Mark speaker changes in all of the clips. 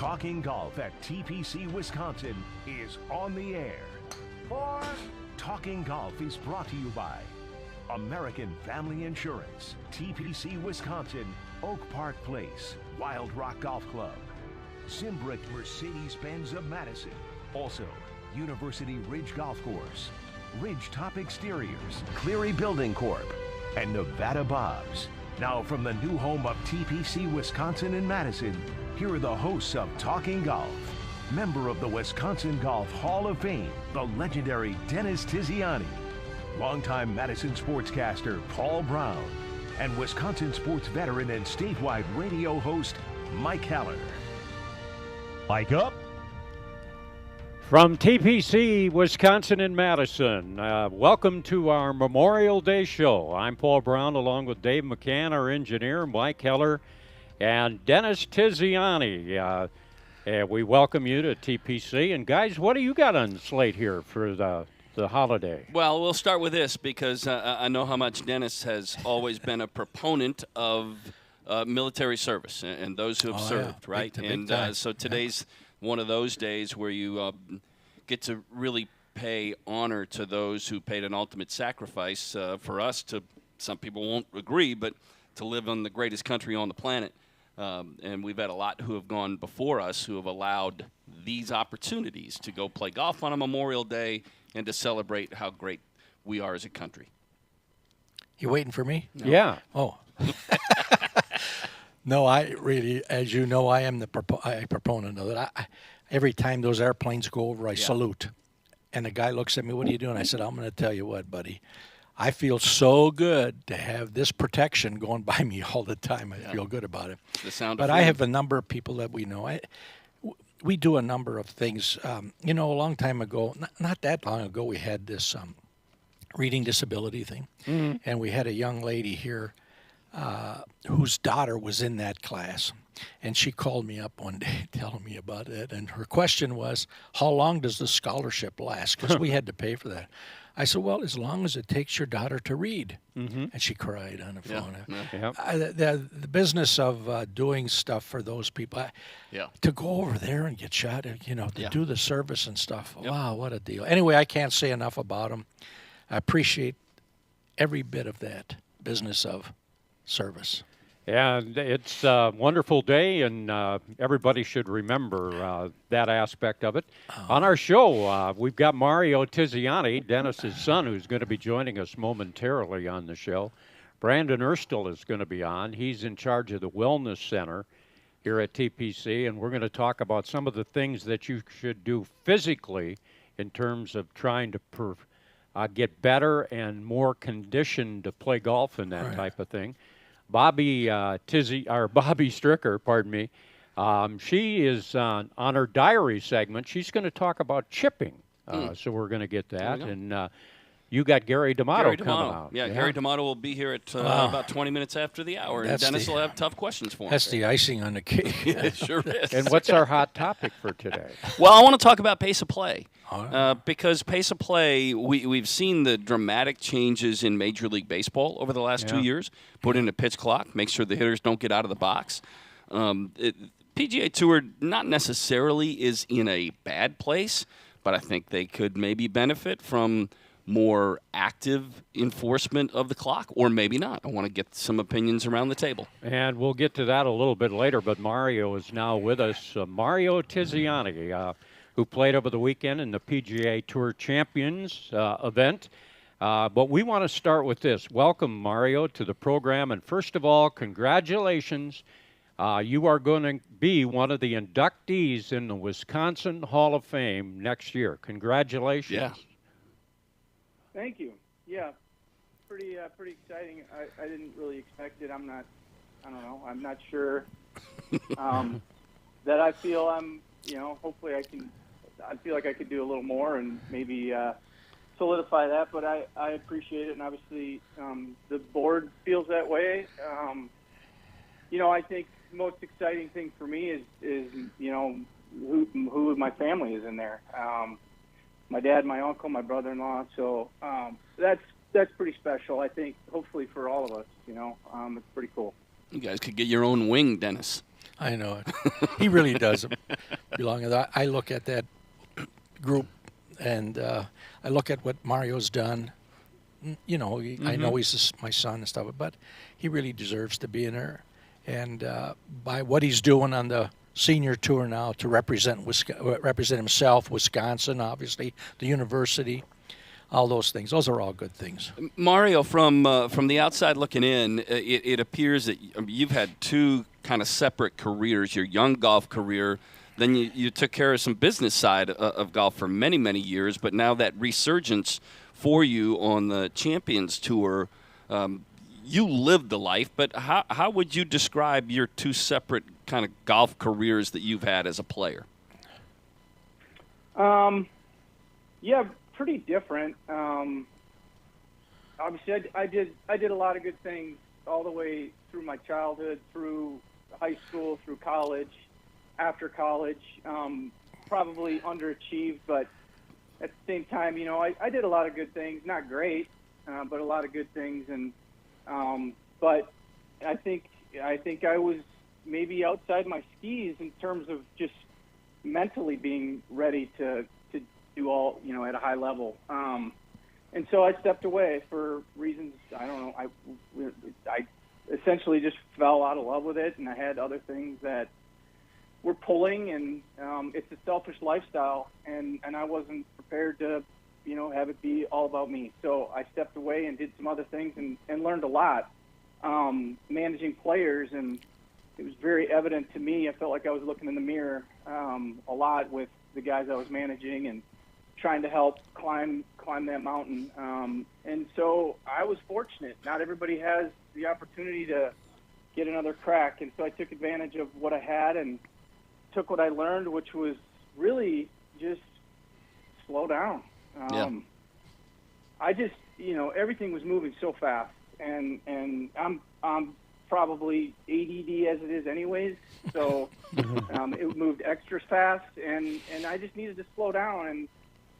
Speaker 1: Talking Golf at TPC Wisconsin is on the air. Talking Golf is brought to you by American Family Insurance, TPC Wisconsin, Oak Park Place, Wild Rock Golf Club, Simbrick Mercedes-Benz of Madison, also University Ridge Golf Course, Ridge Top Exteriors, Cleary Building Corp., and Nevada Bobs. Now from the new home of TPC Wisconsin in Madison, here are the hosts of Talking Golf. Member of the Wisconsin Golf Hall of Fame, the legendary Dennis Tiziani, longtime Madison sportscaster Paul Braun, and Wisconsin sports veteran and statewide radio host Mike Heller.
Speaker 2: Mike up.
Speaker 3: From TPC Wisconsin in Madison, welcome to our Memorial Day show. I'm Paul Braun along with Dave McCann, our engineer, Mike Heller, and Dennis Tiziani. We welcome you to TPC. And guys, what do you got on the slate here for the holiday?
Speaker 4: Well, we'll start with this because I know how much Dennis has always been a proponent of military service and those who have served, right?
Speaker 5: Big
Speaker 4: so today's one of those days where you get to really pay honor to those who paid an ultimate sacrifice for us to, some people won't agree, but to live on the greatest country on the planet. And we've had a lot who have gone before us who have allowed these opportunities to go play golf on a Memorial Day and to celebrate how great we are as a country.
Speaker 5: You waiting for me?
Speaker 4: No.
Speaker 3: Yeah.
Speaker 5: Oh. No, I really, as you know, I am the proponent of it. Every time those airplanes go over, I salute. And the guy looks at me, what are you doing? I said, I'm going to tell you what, buddy. I feel so good to have this protection going by me all the time. I feel good about it.
Speaker 4: The sound
Speaker 5: but
Speaker 4: of
Speaker 5: I have a number of people that we know. We do a number of things. A long time ago, not that long ago, we had this reading disability thing. Mm-hmm. And we had a young lady here whose daughter was in that class. And she called me up one day telling me about it. And her question was, how long does the scholarship last? Because we had to pay for that. I said, well, as long as it takes your daughter to read. Mm-hmm. And she cried on the phone. The business of doing stuff for those people, to go over there and get shot, to do the service and stuff. Yep. Wow, what a deal. Anyway, I can't say enough about them. I appreciate every bit of that business of service.
Speaker 3: Yeah, it's a wonderful day, and everybody should remember that aspect of it. On our show, we've got Mario Tiziani, Dennis's son, who's going to be joining us momentarily on the show. Brandon Ferstl is going to be on. He's in charge of the Wellness Center here at TPC, and we're going to talk about some of the things that you should do physically in terms of trying to get better and more conditioned to play golf and that type of thing. Bobbi Stricker, pardon me. She is on her diary segment. She's going to talk about chipping. So we're going to get that. And you got Gary D'Amato coming out.
Speaker 4: Yeah, Gary D'Amato will be here at about 20 minutes after the hour. And Dennis will have tough questions for him.
Speaker 5: That's the icing on the cake.
Speaker 4: It sure is.
Speaker 3: And what's our hot topic for today?
Speaker 4: Well, I want to talk about pace of play. Because pace of play, we've seen the dramatic changes in Major League Baseball over the last 2 years. Put in a pitch clock, make sure the hitters don't get out of the box. PGA Tour not necessarily is in a bad place, but I think they could maybe benefit from more active enforcement of the clock, or maybe not. I want to get some opinions around the table.
Speaker 3: And we'll get to that a little bit later, but Mario is now with us. Mario Tiziani, who played over the weekend in the PGA Tour Champions event. But we want to start with this. Welcome, Mario, to the program. And first of all, congratulations. You are going to be one of the inductees in the Wisconsin Hall of Fame next year. Congratulations.
Speaker 4: Yeah.
Speaker 6: Thank you. Yeah, pretty exciting. I didn't really expect it. I'm not sure that I feel hopefully I feel like I could do a little more and maybe solidify that, but I appreciate it, and obviously the board feels that way. I think the most exciting thing for me is who my family is in there. My dad, my uncle, my brother-in-law. So that's pretty special. I think hopefully for all of us. It's pretty cool.
Speaker 4: You guys could get your own wing, Dennis.
Speaker 5: I know it. He really does belong. I look at that group, and I look at what Mario's done. You know, I know he's my son and stuff, but he really deserves to be in there. And by what he's doing on the senior tour now to represent himself, Wisconsin, obviously, the university, all those things. Those are all good things.
Speaker 4: Mario, from the outside looking in, it appears that you've had two kind of separate careers, your young golf career, then you took care of some business side of golf for many, many years, but now that resurgence for you on the Champions Tour, you lived the life, but how would you describe your two separate kind of golf careers that you've had as a player?
Speaker 6: Yeah, pretty different. Obviously, I did a lot of good things all the way through my childhood, through high school, through college, after college. Probably underachieved, but at the same time, you know, I did a lot of good things. Not great, but a lot of good things. And but I think I was maybe outside my skis in terms of just mentally being ready to do all, you know, at a high level. And so I stepped away for reasons, I don't know. I essentially just fell out of love with it, and I had other things that were pulling, and it's a selfish lifestyle, and I wasn't prepared to, you know, have it be all about me. So I stepped away and did some other things and learned a lot, managing players, and it was very evident to me. I felt like I was looking in the mirror a lot with the guys I was managing and trying to help climb that mountain. And so I was fortunate. Not everybody has the opportunity to get another crack, and so I took advantage of what I had and took what I learned, which was really just slow down. I just, you know, everything was moving so fast, and I'm probably ADD as it is anyways, so it moved extra fast, and I just needed to slow down,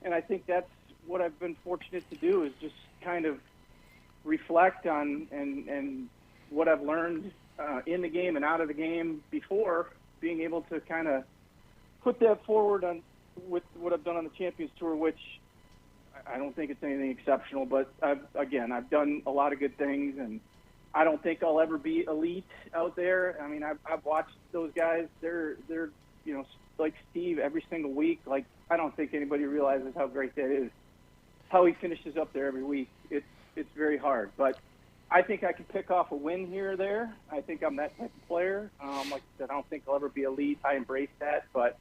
Speaker 6: and I think that's what I've been fortunate to do, is just kind of reflect on and what I've learned in the game and out of the game before, being able to kind of put that forward on with what I've done on the Champions Tour, which I don't think it's anything exceptional, but I've done a lot of good things, and I don't think I'll ever be elite out there. I mean, I've watched those guys. They're you know, like Steve every single week. Like, I don't think anybody realizes how great that is. How he finishes up there every week. It's very hard, but I think I can pick off a win here or there. I think I'm that type of player. Like I said, I don't think I'll ever be elite. I embrace that, but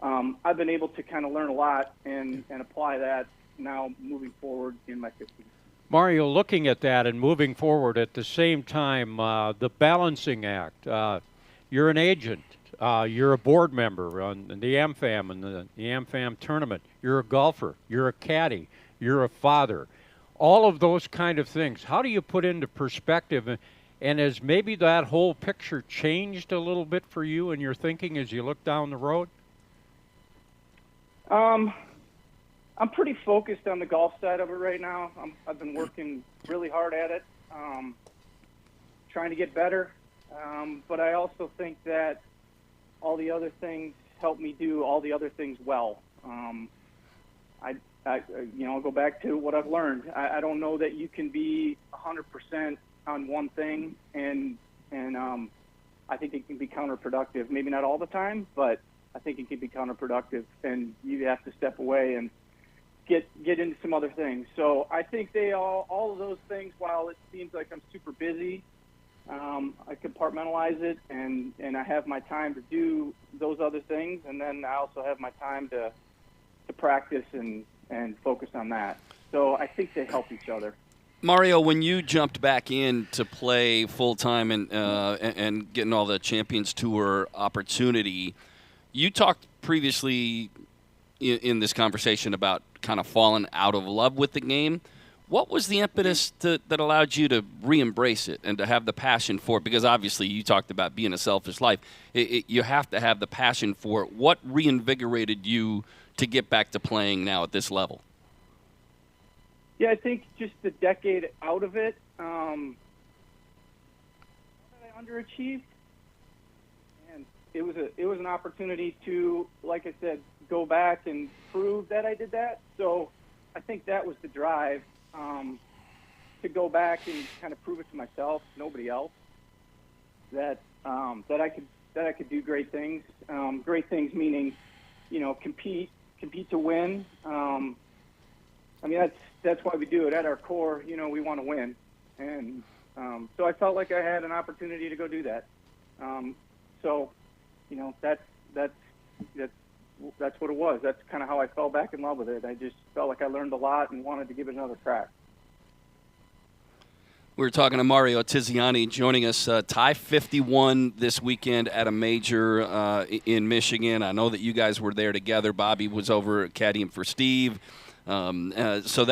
Speaker 6: I've been able to kind of learn a lot and apply that now moving forward in my 50s.
Speaker 3: Mario, looking at that and moving forward at the same time, the balancing act. You're an agent. You're a board member on the AmFam and the AmFam tournament. You're a golfer. You're a caddy. You're a father. All of those kind of things. How do you put into perspective? And has maybe that whole picture changed a little bit for you and your thinking as you look down the road?
Speaker 6: I'm pretty focused on the golf side of it right now. I've been working really hard at it, trying to get better. But I also think that all the other things help me do all the other things well. I'll go back to what I've learned. I don't know that you can be 100% on one thing, and I think it can be counterproductive. Maybe not all the time, but I think it can be counterproductive, and you have to step away and get into some other things. So I think all of those things, while it seems like I'm super busy, I compartmentalize it, and I have my time to do those other things, and then I also have my time to practice and focus on that. So I think they help each other.
Speaker 4: Mario, when you jumped back in to play full-time and getting all the Champions Tour opportunity, you talked previously in this conversation about kind of falling out of love with the game. What was the impetus that allowed you to re-embrace it and to have the passion for it? Because obviously you talked about being a selfish life. You have to have the passion for it. What reinvigorated you to get back to playing now at this level?
Speaker 6: Yeah, I think just the decade out of it, I underachieved. And was an opportunity to, like I said, go back and prove that I did that. So I think that was the drive, to go back and kind of prove it to myself, nobody else, that I could do great things. Great things meaning, compete to win. I mean, that's why we do it. At our core, we want to win, and so I felt like I had an opportunity to go do that. So, that's what it was. That's kind of how I fell back in love with it. I just felt like I learned a lot and wanted to give it another crack.
Speaker 4: We're talking to Mario Tiziani joining us. Tie 51 this weekend at a major in Michigan. I know that you guys were there together. Bobby was over caddying for Steve. So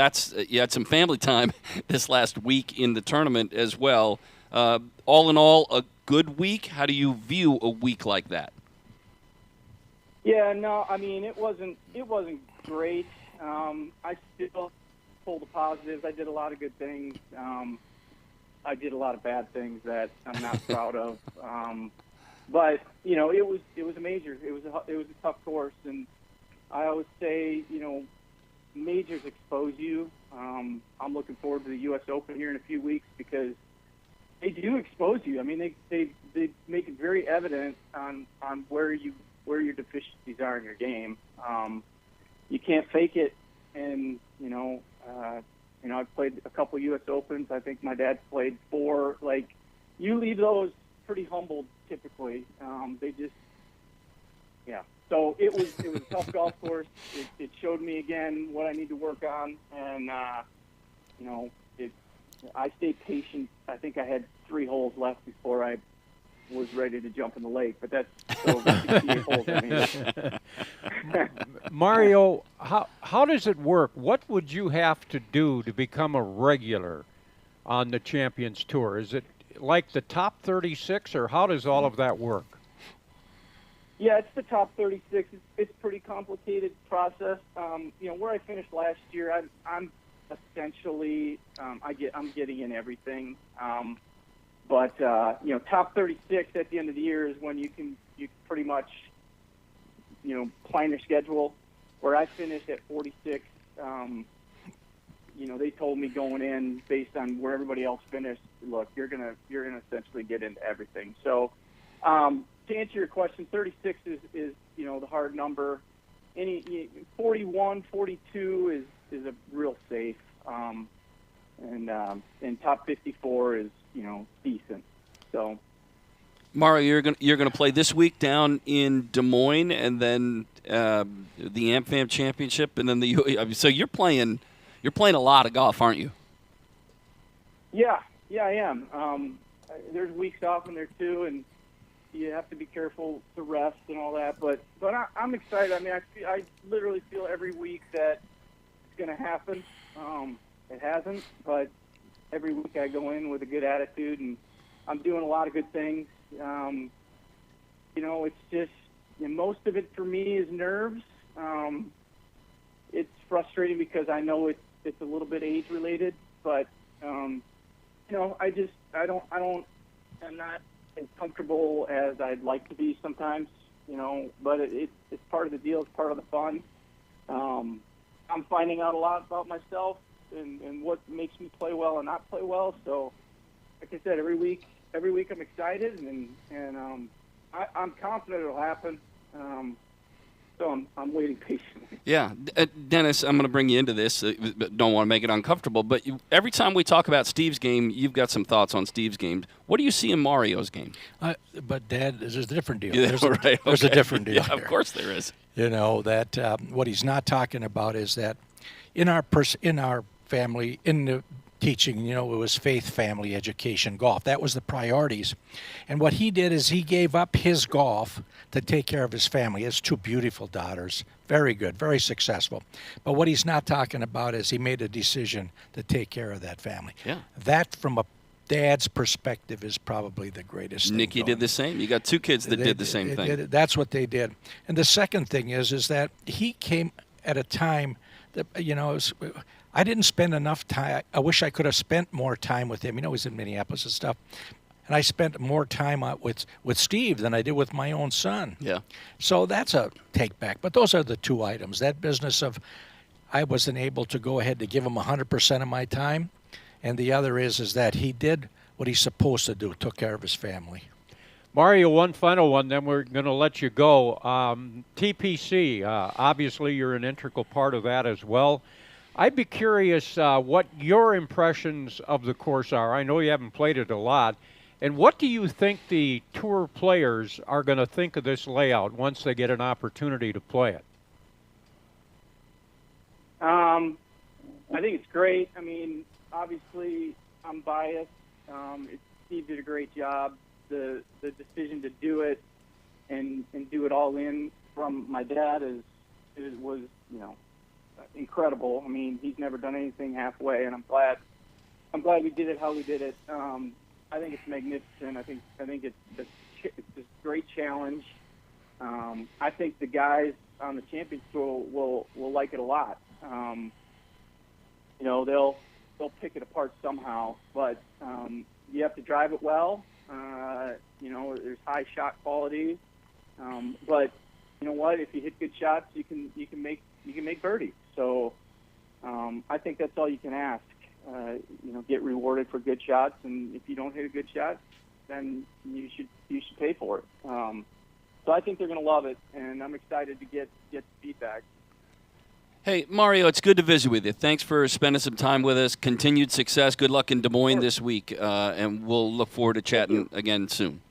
Speaker 4: you had some family time this last week in the tournament as well. All in all, a good week. How do you view a week like that?
Speaker 6: Yeah, no, I mean, it wasn't great. I still pulled the positives. I did a lot of good things. I did a lot of bad things that I'm not proud of. But it was a major. It was a tough course, and I always say, majors expose you. I'm looking forward to the U.S. Open here in a few weeks because they do expose you. I mean, they make it very evident on where your deficiencies are in your game. You can't fake it, and I've played a couple U.S. Opens. I think my dad's played 4. Like, you leave those pretty humbled typically. So it was a tough golf course. It showed me again what I need to work on, and I stayed patient. I think I had 3 holes left before I was ready to jump in the lake, but that's still 68 holes. I mean.
Speaker 3: Mario, how does it work? What would you have to do to become a regular on the Champions Tour? Is it like the top 36, or how does all of that work?
Speaker 6: Yeah, it's the top 36. It's a pretty complicated process. Where I finished last year, I'm essentially I'm getting in everything. But top 36 at the end of the year is when you can pretty much plan your schedule. Where I finished at 46, they told me going in based on where everybody else finished, look, you're gonna essentially get into everything. So to answer your question, 36 is the hard number. 41, 42 is a real safe, and top 54 is decent. So,
Speaker 4: Mario, you're gonna play this week down in Des Moines, and then the AmFam Championship, and then so you're playing a lot of golf, aren't you?
Speaker 6: Yeah, I am. There's weeks off in there too, and you have to be careful to rest and all that. But I'm excited. I mean, I literally feel every week that it's going to happen. It hasn't, but every week I go in with a good attitude, and I'm doing a lot of good things. It's just most of it for me is nerves. It's frustrating because I know it's a little bit age related, but I'm not as comfortable as I'd like to be sometimes, but it's part of the deal. It's part of the fun. I'm finding out a lot about myself and what makes me play well and not play well. So, like I said, every week I'm excited and I'm confident it'll happen. So I'm waiting patiently.
Speaker 4: Yeah. Dennis, I'm going to bring you into this. Don't want to make it uncomfortable, but every time we talk about Steve's game, you've got some thoughts on Steve's game. What do you see in Mario's game?
Speaker 5: But, Dad, there's a different deal.
Speaker 4: Yeah,
Speaker 5: There's a different deal.
Speaker 4: Yeah, of course there is.
Speaker 5: That what he's not talking about is that in our family, in the teaching, it was faith, family, education, golf. That was the priorities. And what he did is he gave up his golf to take care of his family. He has 2 beautiful daughters. Very good, very successful. But what he's not talking about is he made a decision to take care of that family.
Speaker 4: Yeah.
Speaker 5: That, from a dad's perspective, is probably the greatest thing
Speaker 4: Nikki did the same. You got 2 kids that did the same thing.
Speaker 5: That's what they did. And the second thing is that he came at a time that, I didn't spend enough time. I wish I could have spent more time with him. He's in Minneapolis and stuff. and I spent more time out with Steve than I did with my own son.
Speaker 4: Yeah.
Speaker 5: So that's a take back. But those are the two items. That business of I wasn't able to go ahead to give him 100% of my time, and the other is that he did what he's supposed to do, took care of his family.
Speaker 3: Mario, one final one, then we're going to let you go. TPC, obviously you're an integral part of that as well. I'd be curious what your impressions of the course are. I know you haven't played it a lot. And what do you think the tour players are going to think of this layout once they get an opportunity to play it?
Speaker 6: I think it's great. I mean, obviously I'm biased. Steve did a great job. The decision to do it and do it all in from my dad was incredible. I mean, he's never done anything halfway, and I'm glad we did it how we did it. I think it's magnificent. I think it's a great challenge. I think the guys on the Champions Tour will like it a lot. They'll pick it apart somehow, but you have to drive it well. There's high shot quality, but you know what? If you hit good shots, you can make birdies. So I think that's all you can ask. Get rewarded for good shots, and if you don't hit a good shot, then you should pay for it. So I think they're going to love it, and I'm excited to get feedback.
Speaker 4: Hey, Mario, it's good to visit with you. Thanks for spending some time with us. Continued success. Good luck in Des Moines this week, and we'll look forward to chatting again soon.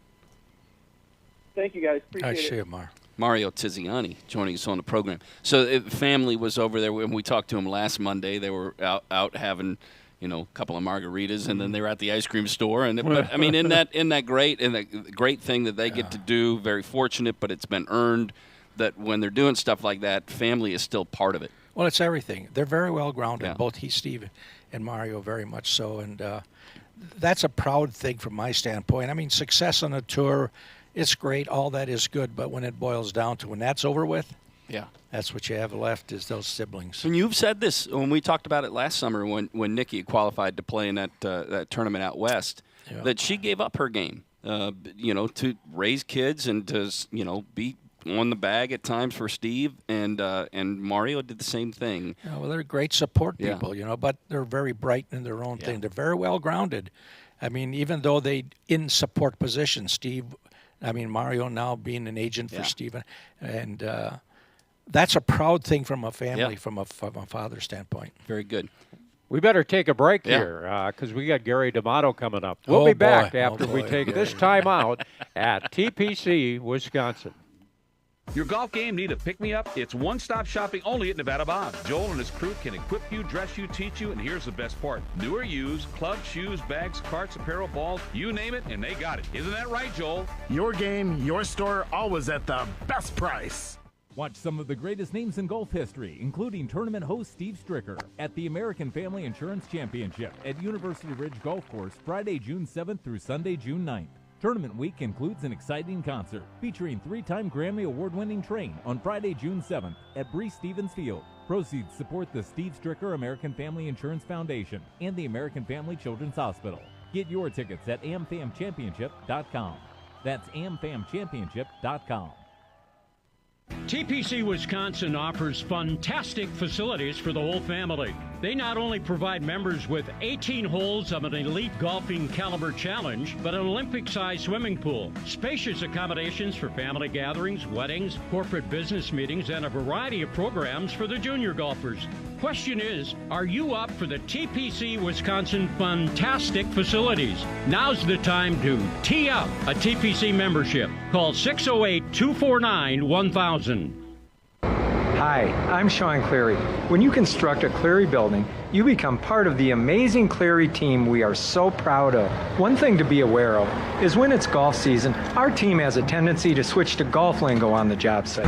Speaker 6: Thank you, guys. Appreciate it.
Speaker 5: I see it, Mar.
Speaker 4: Mario Tiziani joining us on the program. So family was over there when we talked to him last Monday. They were out having, a couple of margaritas, and then they were at the ice cream store. But I mean, isn't that great? And the great thing that they get to do. Very fortunate, but it's been earned. That when they're doing stuff like that, family is still part of it.
Speaker 5: Well, it's everything. They're very well grounded, both Steve, and Mario, very much so. And that's a proud thing from my standpoint. I mean, success on a tour, it's great. All that is good. But when it boils down to when that's over with, that's what you have left is those siblings.
Speaker 4: And you've said this when we talked about it last summer when Nikki qualified to play in that tournament out west, that she gave up her game, to raise kids and to, be on the bag at times for Steve, and Mario did the same thing.
Speaker 5: Well, they're great support people, but they're very bright in their own thing. They're very well grounded. I mean, even though they in support positions, Mario now being an agent for Steve, and that's a proud thing from a family, from a father standpoint.
Speaker 4: Very good.
Speaker 3: We better take a break here because we got Gary D'Amato coming up. We'll be back after we take this time out at TPC Wisconsin.
Speaker 7: Your golf game need a pick-me-up? It's one-stop shopping only at Nevada Bob. Joel and his crew can equip you, dress you, teach you, and here's the best part. New or used, clubs, shoes, bags, carts, apparel, balls, you name it, and they got it. Isn't that right, Joel?
Speaker 8: Your game, your store, always at the best price.
Speaker 2: Watch some of the greatest names in golf history, including tournament host Steve Stricker, at the American Family Insurance Championship at University Ridge Golf Course, Friday, June 7th through Sunday, June 9th. Tournament week includes an exciting concert featuring 3-time Grammy Award-winning Train on Friday, June 7th at Bree Stevens Field. Proceeds support the Steve Stricker American Family Insurance Foundation and the American Family Children's Hospital. Get your tickets at amfamchampionship.com. That's amfamchampionship.com.
Speaker 9: TPC Wisconsin offers fantastic facilities for the whole family. They not only provide members with 18 holes of an elite golfing caliber challenge, but an Olympic-sized swimming pool, spacious accommodations for family gatherings, weddings, corporate business meetings, and a variety of programs for the junior golfers. Question is, are you up for the TPC Wisconsin fantastic facilities? Now's the time to tee up a TPC membership. Call 608-249-1000.
Speaker 10: Hi, I'm Sean Cleary. When you construct a Cleary building, you become part of the amazing Cleary team we are so proud of. One thing to be aware of is when it's golf season, our team has a tendency to switch to golf lingo on the job site.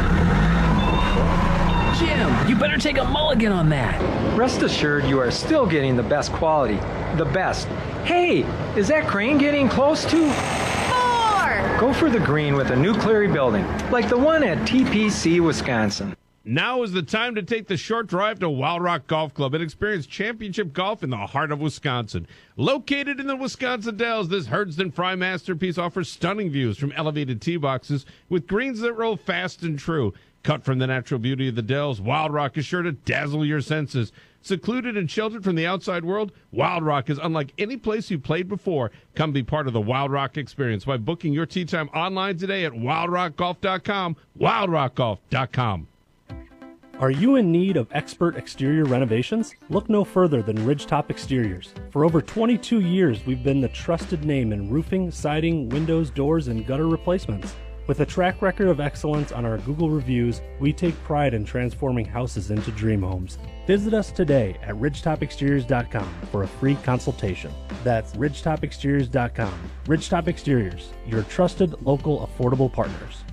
Speaker 11: Jim, you better take a mulligan on that.
Speaker 10: Rest assured you are still getting the best quality, the best. Hey, is that crane getting close to?
Speaker 11: 4!
Speaker 10: Go for the green with a new Cleary building, like the one at TPC Wisconsin.
Speaker 12: Now is the time to take the short drive to Wild Rock Golf Club and experience championship golf in the heart of Wisconsin. Located in the Wisconsin Dells, this Herdston Fry masterpiece offers stunning views from elevated tee boxes with greens that roll fast and true. Cut from the natural beauty of the Dells, Wild Rock is sure to dazzle your senses. Secluded and sheltered from the outside world, Wild Rock is unlike any place you played before. Come be part of the Wild Rock experience by booking your tee time online today at wildrockgolf.com, wildrockgolf.com.
Speaker 13: Are you in need of expert exterior renovations? Look no further than Ridgetop Exteriors. For over 22 years, we've been the trusted name in roofing, siding, windows, doors, and gutter replacements. With a track record of excellence on our Google reviews, we take pride in transforming houses into dream homes. Visit us today at ridgetopexteriors.com for a free consultation. That's ridgetopexteriors.com. Ridgetop Exteriors, your trusted local affordable partners.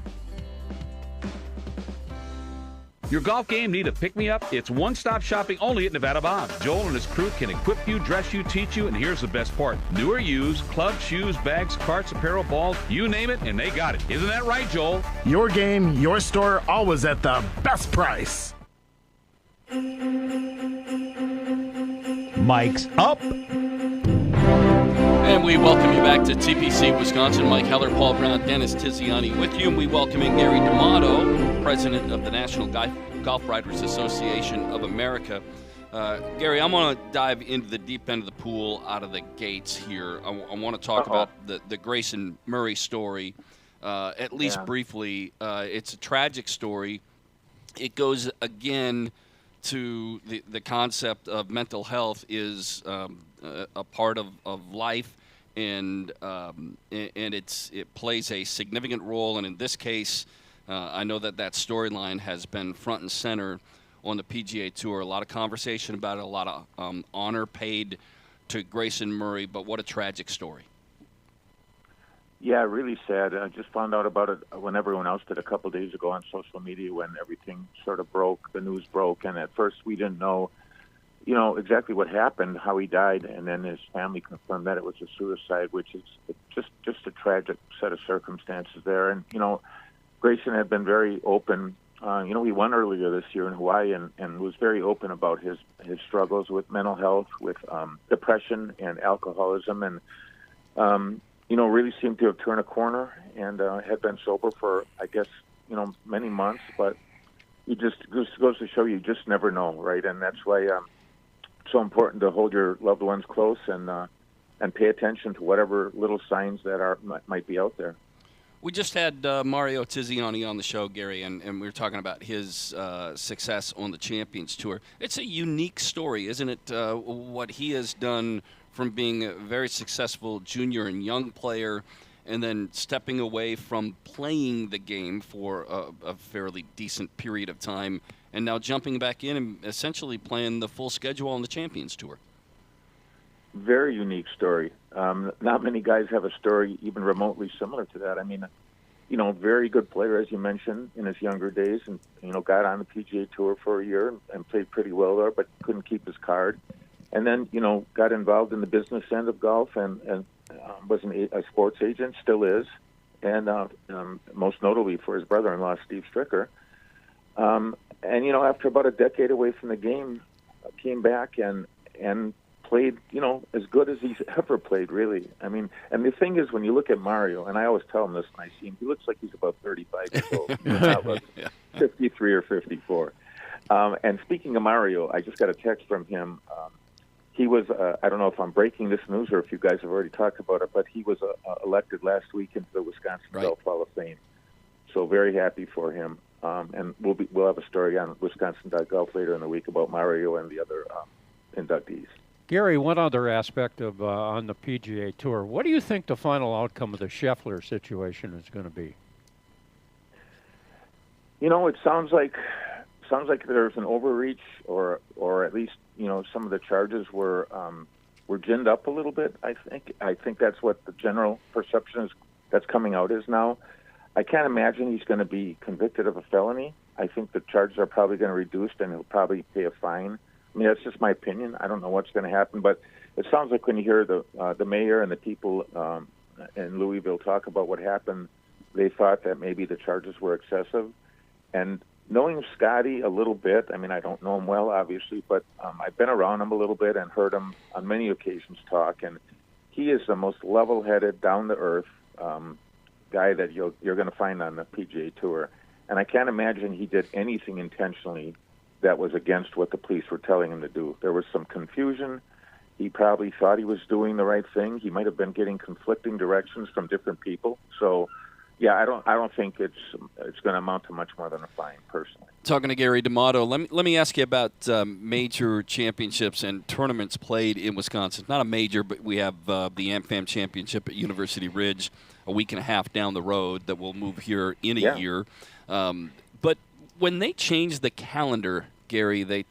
Speaker 7: Your golf game need a pick-me-up? It's one-stop shopping only at Nevada Bob. Joel and his crew can equip you, dress you, teach you, and here's the best part. New or used, clubs, shoes, bags, carts, apparel, balls, you name it, and they got it. Isn't that right, Joel?
Speaker 8: Your game, your store, always at the best price.
Speaker 14: Mike's up.
Speaker 4: And we welcome you back to TPC Wisconsin. Mike Heller, Paul Braun, Dennis Tiziani with you. And we welcome in Gary D'Amato, president of the National Golf Writers Association of America. Gary, I'm going to dive into the deep end of the pool out of the gates here. I want to talk about the Grayson Murray story, at least briefly. It's a tragic story. It goes again to the concept of mental health is a part of life, and it plays a significant role. And in this case, I know that storyline has been front and center on the PGA Tour. A lot of conversation about it, a lot of honor paid to Grayson Murray, but what a tragic story.
Speaker 15: Yeah, really sad. I just found out about it when everyone else did a couple days ago on social media when everything sort of broke, the news broke, and at first we didn't know, exactly what happened, how he died, and then his family confirmed that it was a suicide, which is just a tragic set of circumstances there. And, Grayson had been very open. He won earlier this year in Hawaii and was very open about his struggles with mental health, with depression and alcoholism, and really seemed to have turned a corner and had been sober for, I guess, many months. But it just goes to show you just never know, right? And that's why it's so important to hold your loved ones close and pay attention to whatever little signs that might be out there.
Speaker 4: We just had Mario Tiziani on the show, Gary, and we were talking about his success on the Champions Tour. It's a unique story, isn't it, what he has done from being a very successful junior and young player and then stepping away from playing the game for a fairly decent period of time and now jumping back in and essentially playing the full schedule on the Champions Tour.
Speaker 15: Very unique story. Not many guys have a story even remotely similar to that. I mean, very good player, as you mentioned, in his younger days, and, got on the PGA Tour for a year and played pretty well there, but couldn't keep his card. And then, got involved in the business end of golf and was a sports agent, still is, and most notably for his brother-in-law, Steve Stricker. And, after about a decade away from the game, came back and played, as good as he's ever played, really. I mean, and the thing is, when you look at Mario, and I always tell him this when I see him, he looks like he's about 35 years old, not like 53 or 54. And speaking of Mario, I just got a text from him. He was, I don't know if I'm breaking this news or if you guys have already talked about it, but he was elected last week into the Wisconsin Golf Hall of Fame. So very happy for him. And we'll have a story on Wisconsin.golf later in the week about Mario and the other inductees.
Speaker 3: Gary, one other aspect of on the PGA Tour, what do you think the final outcome of the Scheffler situation is going to be?
Speaker 15: It sounds like there's an overreach, or at least some of the charges were ginned up a little bit. I think that's what the general perception is that's coming out is now. I can't imagine he's going to be convicted of a felony. I think the charges are probably going to be reduced, and he'll probably pay a fine. I mean, that's just my opinion. I don't know what's going to happen, but it sounds like when you hear the mayor and the people in Louisville talk about what happened, they thought that maybe the charges were excessive. And, knowing Scotty a little bit, I mean, I don't know him well, obviously, but I've been around him a little bit and heard him on many occasions talk, and he is the most level-headed, down-to-earth guy that you're going to find on the PGA Tour. And I can't imagine he did anything intentionally that was against what the police were telling him to do. There was some confusion. He probably thought he was doing the right thing. He might have been getting conflicting directions from different people. So, yeah, I don't think it's going to amount to much more than a fine, personally.
Speaker 4: Talking to Gary D'Amato, let me ask you about major championships and tournaments played in Wisconsin. Not a major, but we have the AmFam Championship at University Ridge a week and a half down the road that will move here in a year. But when they changed the calendar, Gary, they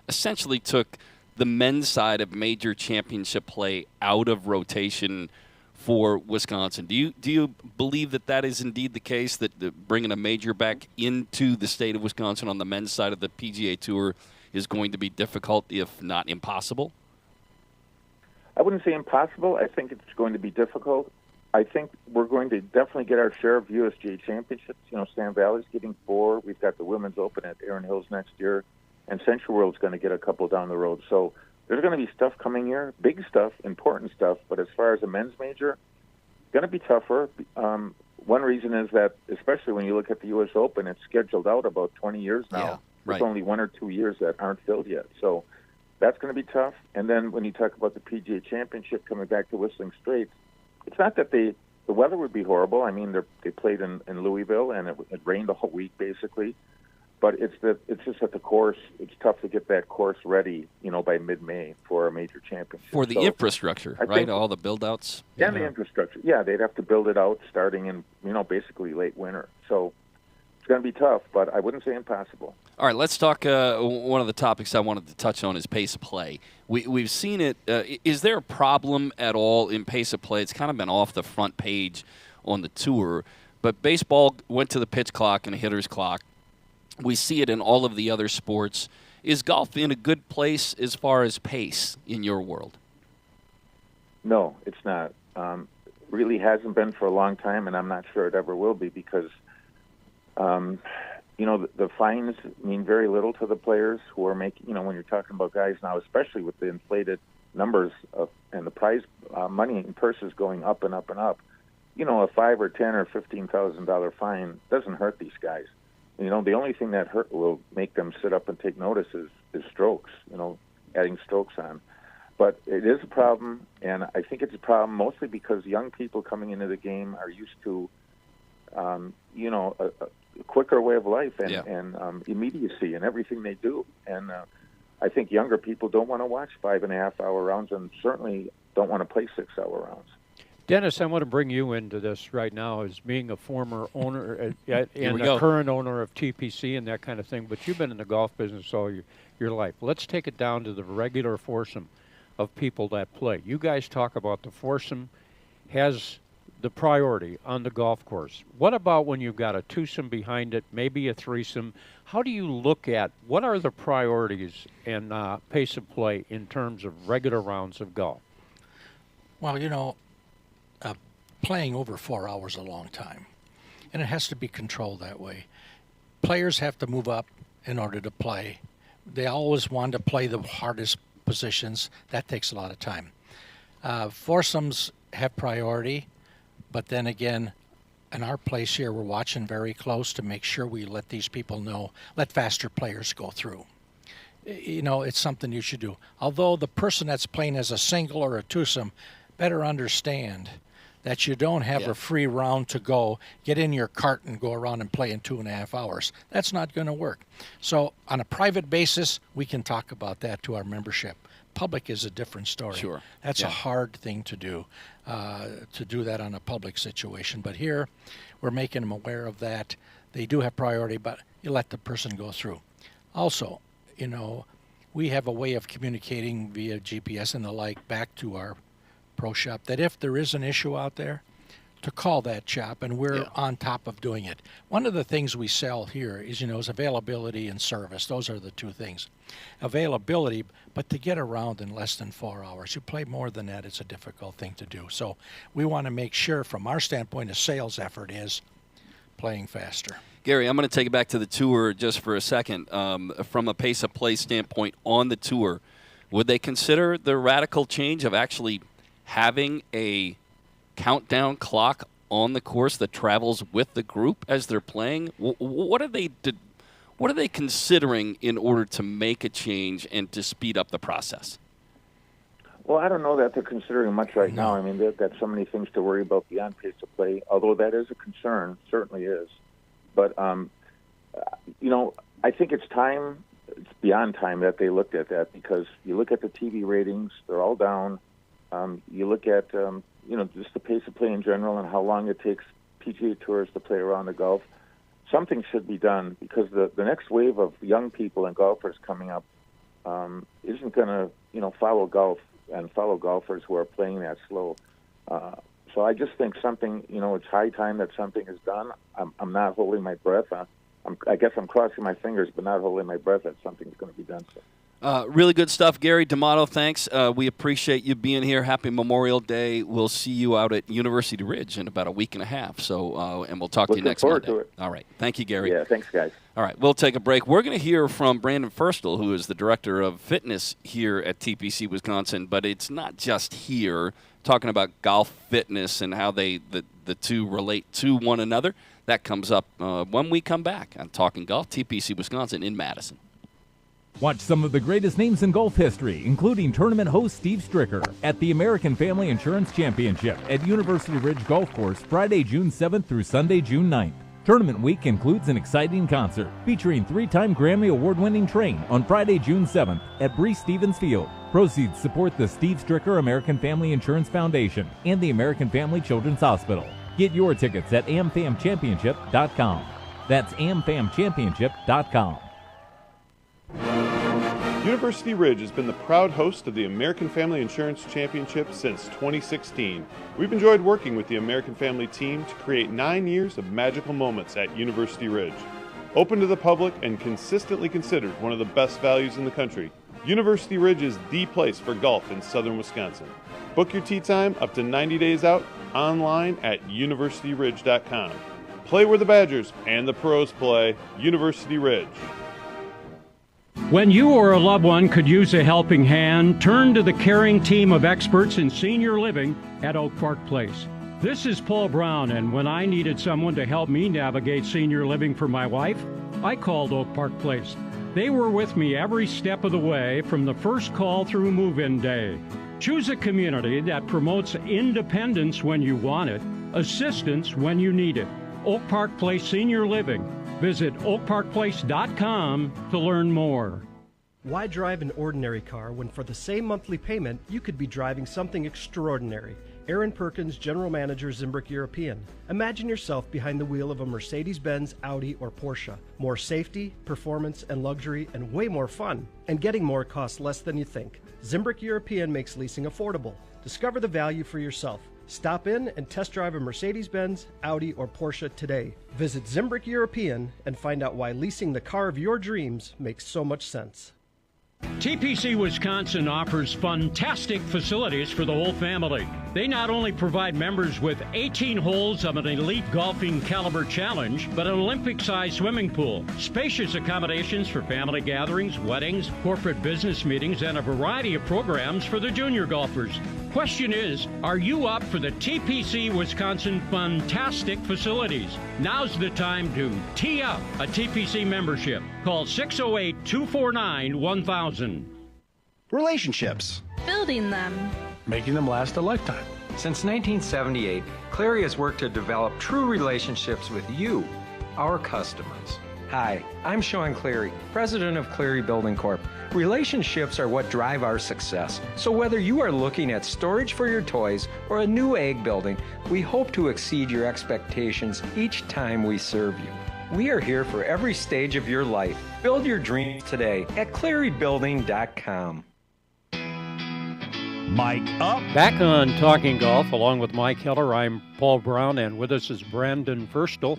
Speaker 4: essentially took the men's side of major championship play out of rotation for Wisconsin. Do you believe that is indeed the case, that bringing a major back into the state of Wisconsin on the men's side of the PGA Tour is going to be difficult, if not impossible?
Speaker 15: I wouldn't say impossible. I think it's going to be difficult. I think we're going to definitely get our share of USGA championships. You know, Sand Valley's getting 4. We've got the Women's Open at Erin Hills next year, and Central World's going to get a couple down the road. So there's going to be stuff coming here, big stuff, important stuff. But as far as a men's major, it's going to be tougher. One reason is that, especially when you look at the U.S. Open, it's scheduled out about 20 years now.
Speaker 4: Yeah, right.
Speaker 15: There's only 1 or 2 years that aren't filled yet. So that's going to be tough. And then when you talk about the PGA Championship coming back to Whistling Straits, it's not that the weather would be horrible. I mean, they played in Louisville, and it rained the whole week, basically. But it's just that the course, it's tough to get that course ready, you know, by mid-May for a major championship.
Speaker 4: For the infrastructure, right? All the build-outs?
Speaker 15: Yeah, the infrastructure. Yeah, they'd have to build it out starting in, you know, basically late winter. So it's going to be tough, but I wouldn't say impossible.
Speaker 4: All right, let's talk. One of the topics I wanted to touch on is pace of play. We've seen it. Is there a problem at all in pace of play? It's kind of been off the front page on the tour, but baseball went to the pitch clock and a hitter's clock. We see it in all of the other sports. Is golf in a good place as far as pace in your world?
Speaker 15: No, it's not. Really hasn't been for a long time, and I'm not sure it ever will be because, you know, the fines mean very little to the players who are making, you know, when you're talking about guys now, especially with the inflated numbers and the prize money and purses going up and up and up, you know, a $5,000 or $10,000 or $15,000 fine doesn't hurt these guys. You know, the only thing that will make them sit up and take notice is strokes, you know, adding strokes on. But it is a problem, and I think it's a problem mostly because young people coming into the game are used to, you know, a quicker way of life and immediacy in everything they do. And I think younger people don't want to watch 5.5-hour rounds and certainly don't want to play 6-hour rounds.
Speaker 3: Dennis, I want to bring you into this right now as being a former owner and a current owner of TPC and that kind of thing, but you've been in the golf business all your life. Let's take it down to the regular foursome of people that play. You guys talk about the foursome has the priority on the golf course. What about when you've got a twosome behind it, maybe a threesome? How do you look at what are the priorities and pace of play in terms of regular rounds of golf?
Speaker 5: Well, you know, playing over 4 hours is a long time, and it has to be controlled that way. Players have to move up in order to play. They always want to play the hardest positions. That takes a lot of time. Foursomes have priority, but then again, in our place here, we're watching very close to make sure we let these people know, let faster players go through. You know, it's something you should do. Although the person that's playing as a single or a twosome better understand that you don't have a free round to go, get in your cart and go around and play in 2.5 hours. That's not going to work. So on a private basis, we can talk about that to our membership. Public is a different story.
Speaker 4: Sure.
Speaker 5: That's a hard thing to do that on a public situation. But here, we're making them aware of that. They do have priority, but you let the person go through. Also, you know, we have a way of communicating via GPS and the like back to our pro shop that if there is an issue out there, to call that shop, and we're on top of doing it. One of the things we sell here is, you know, is availability and service. Those are the two things. Availability, but to get around in less than 4 hours. You play more than that, it's a difficult thing to do. So we want to make sure, from our standpoint, a sales effort is playing faster.
Speaker 4: Gary, I'm going to take it back to the tour just for a second. From a pace of play standpoint on the tour, would they consider the radical change of actually having a countdown clock on the course that travels with the group as they're playing? What are they considering in order to make a change and to speed up the process?
Speaker 15: Well, I don't know that they're considering much right now. I mean, they've got so many things to worry about beyond pace of play, although that is a concern, certainly is. But, I think it's beyond time that they looked at that, because you look at the TV ratings, they're all down. You look at, just the pace of play in general and how long it takes PGA Tours to play around the Gulf. Something should be done, because the next wave of young people and golfers coming up isn't going to, follow golf and follow golfers who are playing that slow. So I just think something, it's high time that something is done. I'm not holding my breath. I guess I'm crossing my fingers, but not holding my breath that something's going to be done. So.
Speaker 4: Really good stuff, Gary D'Amato. Thanks. We appreciate you being here. Happy Memorial Day. We'll see you out at University Ridge in about a week and a half. So, and we'll talk to you next Monday.
Speaker 15: To it.
Speaker 4: All right. Thank you, Gary.
Speaker 15: Yeah, thanks, guys.
Speaker 4: All right, we'll take a break. We're going to hear from Brandon Ferstl, who is the director of fitness here at TPC Wisconsin. But it's not just here, talking about golf fitness and how the two relate to one another. That comes up when we come back on Talking Golf, TPC Wisconsin in Madison.
Speaker 2: Watch some of the greatest names in golf history, including tournament host Steve Stricker, at the American Family Insurance Championship at University Ridge Golf Course Friday, June 7th through Sunday, June 9th. Tournament week includes an exciting concert featuring 3-time Grammy Award-winning Train on Friday, June 7th at Bree Stevens Field. Proceeds support the Steve Stricker American Family Insurance Foundation and the American Family Children's Hospital. Get your tickets at amfamchampionship.com. That's amfamchampionship.com.
Speaker 14: University Ridge has been the proud host of the American Family Insurance Championship since 2016. We've enjoyed working with the American Family team to create 9 years of magical moments at University Ridge. Open to the public and consistently considered one of the best values in the country, University Ridge is the place for golf in southern Wisconsin. Book your tee time up to 90 days out online at universityridge.com. Play where the Badgers and the pros play, University Ridge.
Speaker 9: When you or a loved one could use a helping hand, turn to the caring team of experts in senior living at Oak Park Place. This is Paul Braun, and when I needed someone to help me navigate senior living for my wife, I called Oak Park Place. They were with me every step of the way from the first call through move-in day. Choose a community that promotes independence when you want it, assistance when you need it. Oak Park Place Senior Living. Visit oakparkplace.com to learn more.
Speaker 16: Why drive an ordinary car when for the same monthly payment you could be driving something extraordinary? Aaron Perkins, General Manager, Zimbrick European. Imagine yourself behind the wheel of a Mercedes-Benz, Audi, or Porsche. More safety, performance, and luxury, and way more fun. And getting more costs less than you think. Zimbrick European makes leasing affordable. Discover the value for yourself. Stop in and test drive a Mercedes-Benz, Audi, or Porsche today. Visit Zimbrick European and find out why leasing the car of your dreams makes so much sense.
Speaker 9: TPC Wisconsin offers fantastic facilities for the whole family. They not only provide members with 18 holes of an elite golfing caliber challenge, but an Olympic-sized swimming pool, spacious accommodations for family gatherings, weddings, corporate business meetings, and a variety of programs for the junior golfers. Question is, are you up for the TPC Wisconsin fantastic facilities? Now's the time to tee up a TPC membership. Call 608-249-1000.
Speaker 17: Relationships.
Speaker 18: Building them.
Speaker 17: Making them last a lifetime.
Speaker 10: Since 1978, Cleary has worked to develop true relationships with you, our customers. Hi, I'm Sean Cleary, president of Cleary Building Corp. Relationships are what drive our success. So whether you are looking at storage for your toys or a new egg building, we hope to exceed your expectations each time we serve you. We are here for every stage of your life. Build your dreams today at clearybuilding.com.
Speaker 1: Mike up.
Speaker 3: Back on Talking Golf, along with Mike Heller, I'm Paul Braun, and with us is Brandon Ferstl,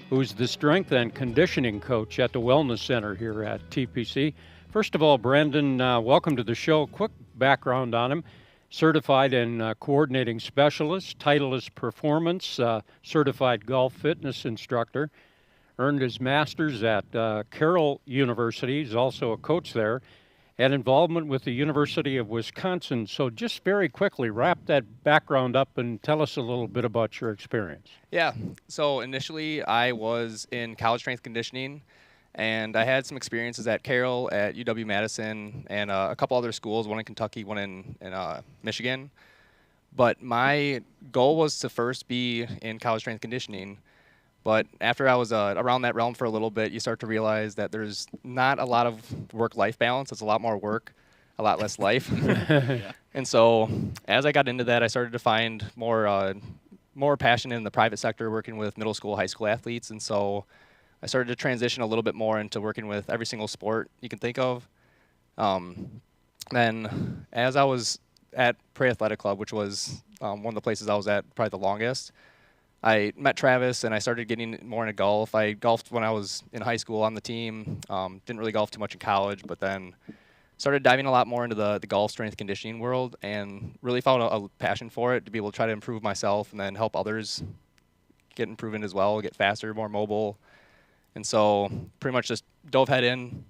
Speaker 3: who's the strength and conditioning coach at the Wellness Center here at TPC. First of all, Brandon, welcome to the show. Quick background on him. Certified and coordinating specialist, Titleist performance, certified golf fitness instructor. earned his master's at Carroll University. He's also a coach there, and involvement with the University of Wisconsin. So just very quickly, wrap that background up and tell us a little bit about your experience.
Speaker 18: Yeah, so initially I was in college strength conditioning, and I had some experiences at Carroll, at UW-Madison, and a couple other schools, one in Kentucky, one in Michigan. But my goal was to first be in college strength conditioning. But after I was around that realm for a little bit, you start to realize that there's not a lot of work-life balance. It's a lot more work, a lot less life.
Speaker 3: Yeah.
Speaker 18: And so as I got into that, I started to find more passion in the private sector, working with middle school, high school athletes. And so I started to transition a little bit more into working with every single sport you can think of. Then as I was at Prairie Athletic Club, which was one of the places I was at probably the longest, I met Travis and I started getting more into golf. I golfed when I was in high school on the team. Didn't really golf too much in college, but then started diving a lot more into the golf strength conditioning world and really found a passion for it to be able to try to improve myself and then help others get improving as well, get faster, more mobile. And so pretty much just dove head in,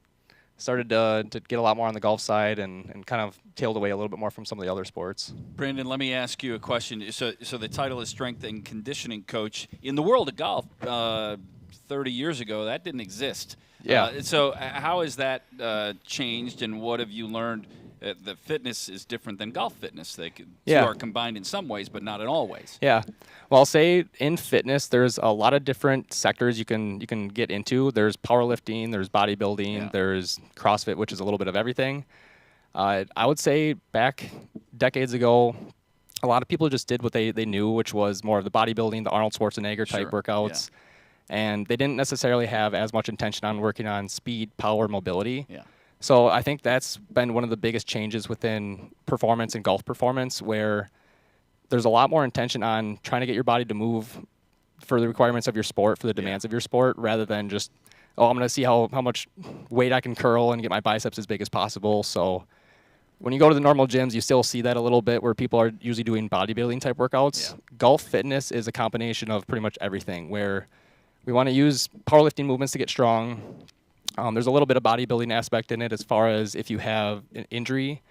Speaker 18: started to get a lot more on the golf side and kind of tailed away a little bit more from some of the other sports.
Speaker 19: Brandon, let me ask you a question. So the title is strength and conditioning coach. In the world of golf, 30 years ago, that didn't exist.
Speaker 18: Yeah.
Speaker 19: So how has that changed, and what have you learned? The fitness is different than golf fitness. They two are combined in some ways, but not in all ways.
Speaker 18: Yeah. Well, I'll say in fitness, there's a lot of different sectors you can get into. There's powerlifting, there's bodybuilding, there's CrossFit, which is a little bit of everything. I would say back decades ago, a lot of people just did what they knew, which was more of the bodybuilding, the Arnold Schwarzenegger type workouts. Yeah. And they didn't necessarily have as much intention on working on speed, power, mobility.
Speaker 19: Yeah.
Speaker 18: So I think that's been one of the biggest changes within performance and golf performance, where there's a lot more intention on trying to get your body to move for the requirements of your sport, for the demands of your sport, rather than just, oh, I'm going to see how much weight I can curl and get my biceps as big as possible. So when you go to the normal gyms, you still see that a little bit where people are usually doing bodybuilding type workouts. Yeah. Golf fitness is a combination of pretty much everything, where we want to use powerlifting movements to get strong. There's a little bit of bodybuilding aspect in it as far as if you have an injury,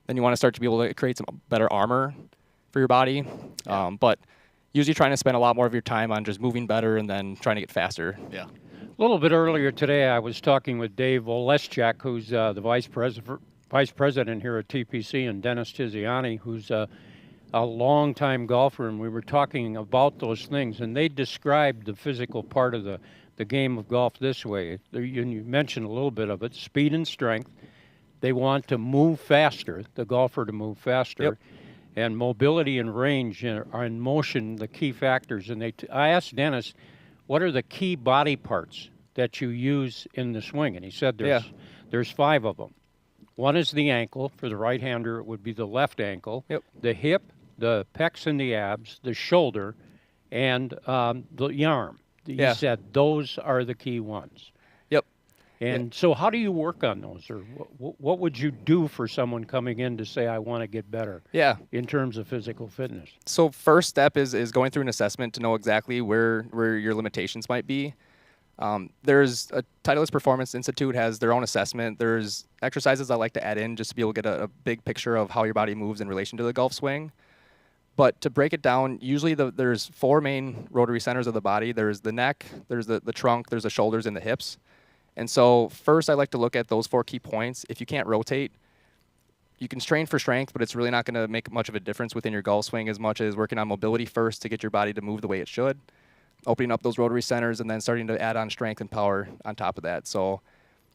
Speaker 18: then you want to start to be able to create some better armor for your body. But usually trying to spend a lot more of your time on just moving better and then trying to get faster.
Speaker 19: Yeah.
Speaker 3: A little bit earlier today, I was talking with Dave Oleschak, who's the vice president here at TPC, and Dennis Tiziani, who's a longtime golfer, and we were talking about those things, and they described the physical part of the game of golf this way. You mentioned a little bit of it, speed and strength. They want to move faster, the golfer to move faster.
Speaker 18: Yep.
Speaker 3: And mobility and range are in motion the key factors. And I asked Dennis, what are the key body parts that you use in the swing? And he said there's 5 of them. One is the ankle. For the right-hander, it would be the left ankle.
Speaker 18: Yep.
Speaker 3: The hip, the pecs and the abs, the shoulder, and the arm. He said those are the key ones.
Speaker 18: Yep.
Speaker 3: And so how do you work on those? Or what would you do for someone coming in to say, I want to get better in terms of physical fitness?
Speaker 18: So first step is going through an assessment to know exactly where your limitations might be. There's a Titleist Performance Institute has their own assessment. There's exercises I like to add in just to be able to get a big picture of how your body moves in relation to the golf swing. But to break it down, usually there's 4 main rotary centers of the body. There's the neck, there's the trunk, there's the shoulders, and the hips. And so first I like to look at those 4 key points. If you can't rotate, you can strain for strength, but it's really not going to make much of a difference within your golf swing as much as working on mobility first to get your body to move the way it should, opening up those rotary centers, and then starting to add on strength and power on top of that. So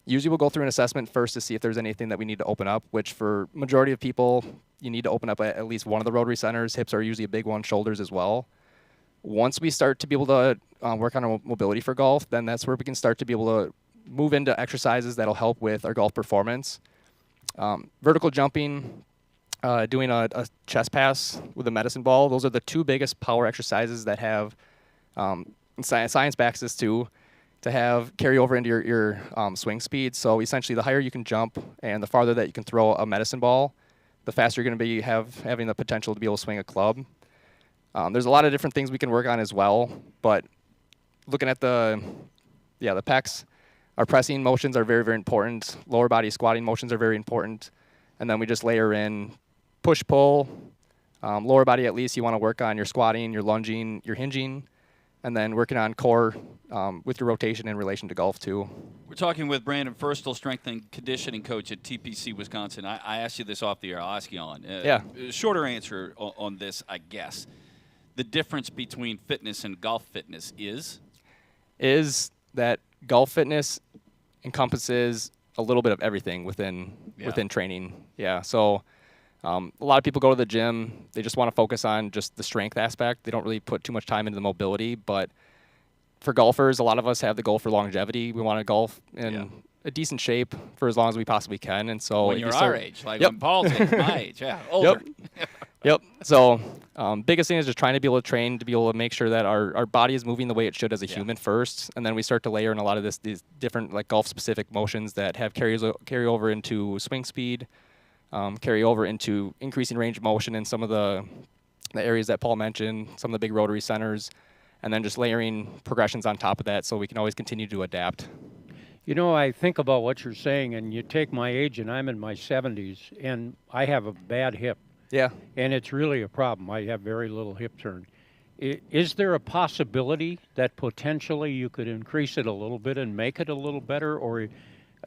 Speaker 18: usually we'll go through an assessment first to see if there's anything that we need to open up, which for majority of people, you need to open up at least one of the rotary centers. Hips are usually a big one, shoulders as well. Once we start to be able to work on our mobility for golf, then that's where we can start to be able to move into exercises that'll help with our golf performance. Vertical jumping, doing a chest pass with a medicine ball, those are the 2 biggest power exercises that have, science backs this too, to have carry over into your swing speed. So essentially the higher you can jump and the farther that you can throw a medicine ball, the faster you're going to be having the potential to be able to swing a club. There's a lot of different things we can work on as well, but looking at the the pecs, our pressing motions are very, very important. Lower body squatting motions are very important. And then we just layer in push-pull. Lower body, at least, you want to work on your squatting, your lunging, your hinging, and then working on core with your rotation in relation to golf, too.
Speaker 19: We're talking with Brandon Ferstl, strength and conditioning coach at TPC Wisconsin. I asked you this off the air. I'll ask you on. Shorter answer on this, I guess. The difference between fitness and golf fitness is
Speaker 18: that golf fitness encompasses a little bit of everything within training. Yeah, so a lot of people go to the gym. They just want to focus on just the strength aspect. They don't really put too much time into the mobility. But for golfers, a lot of us have the goal for longevity. We want to golf in a decent shape for as long as we possibly can. And so
Speaker 19: when you're our age, like when Paul's my age, older.
Speaker 18: Yep. So biggest thing is just trying to be able to train to be able to make sure that our body is moving the way it should as a human first, and then we start to layer in a lot of these different like golf specific motions that have carry over into swing speed, carry over into increasing range of motion in some of the areas that Paul mentioned, some of the big rotary centers, and then just layering progressions on top of that so we can always continue to adapt.
Speaker 3: You know, I think about what you're saying, and you take my age, and I'm in my 70s, and I have a bad hip.
Speaker 18: Yeah.
Speaker 3: And it's really a problem. I have very little hip turn. Is there a possibility that potentially you could increase it a little bit and make it a little better, or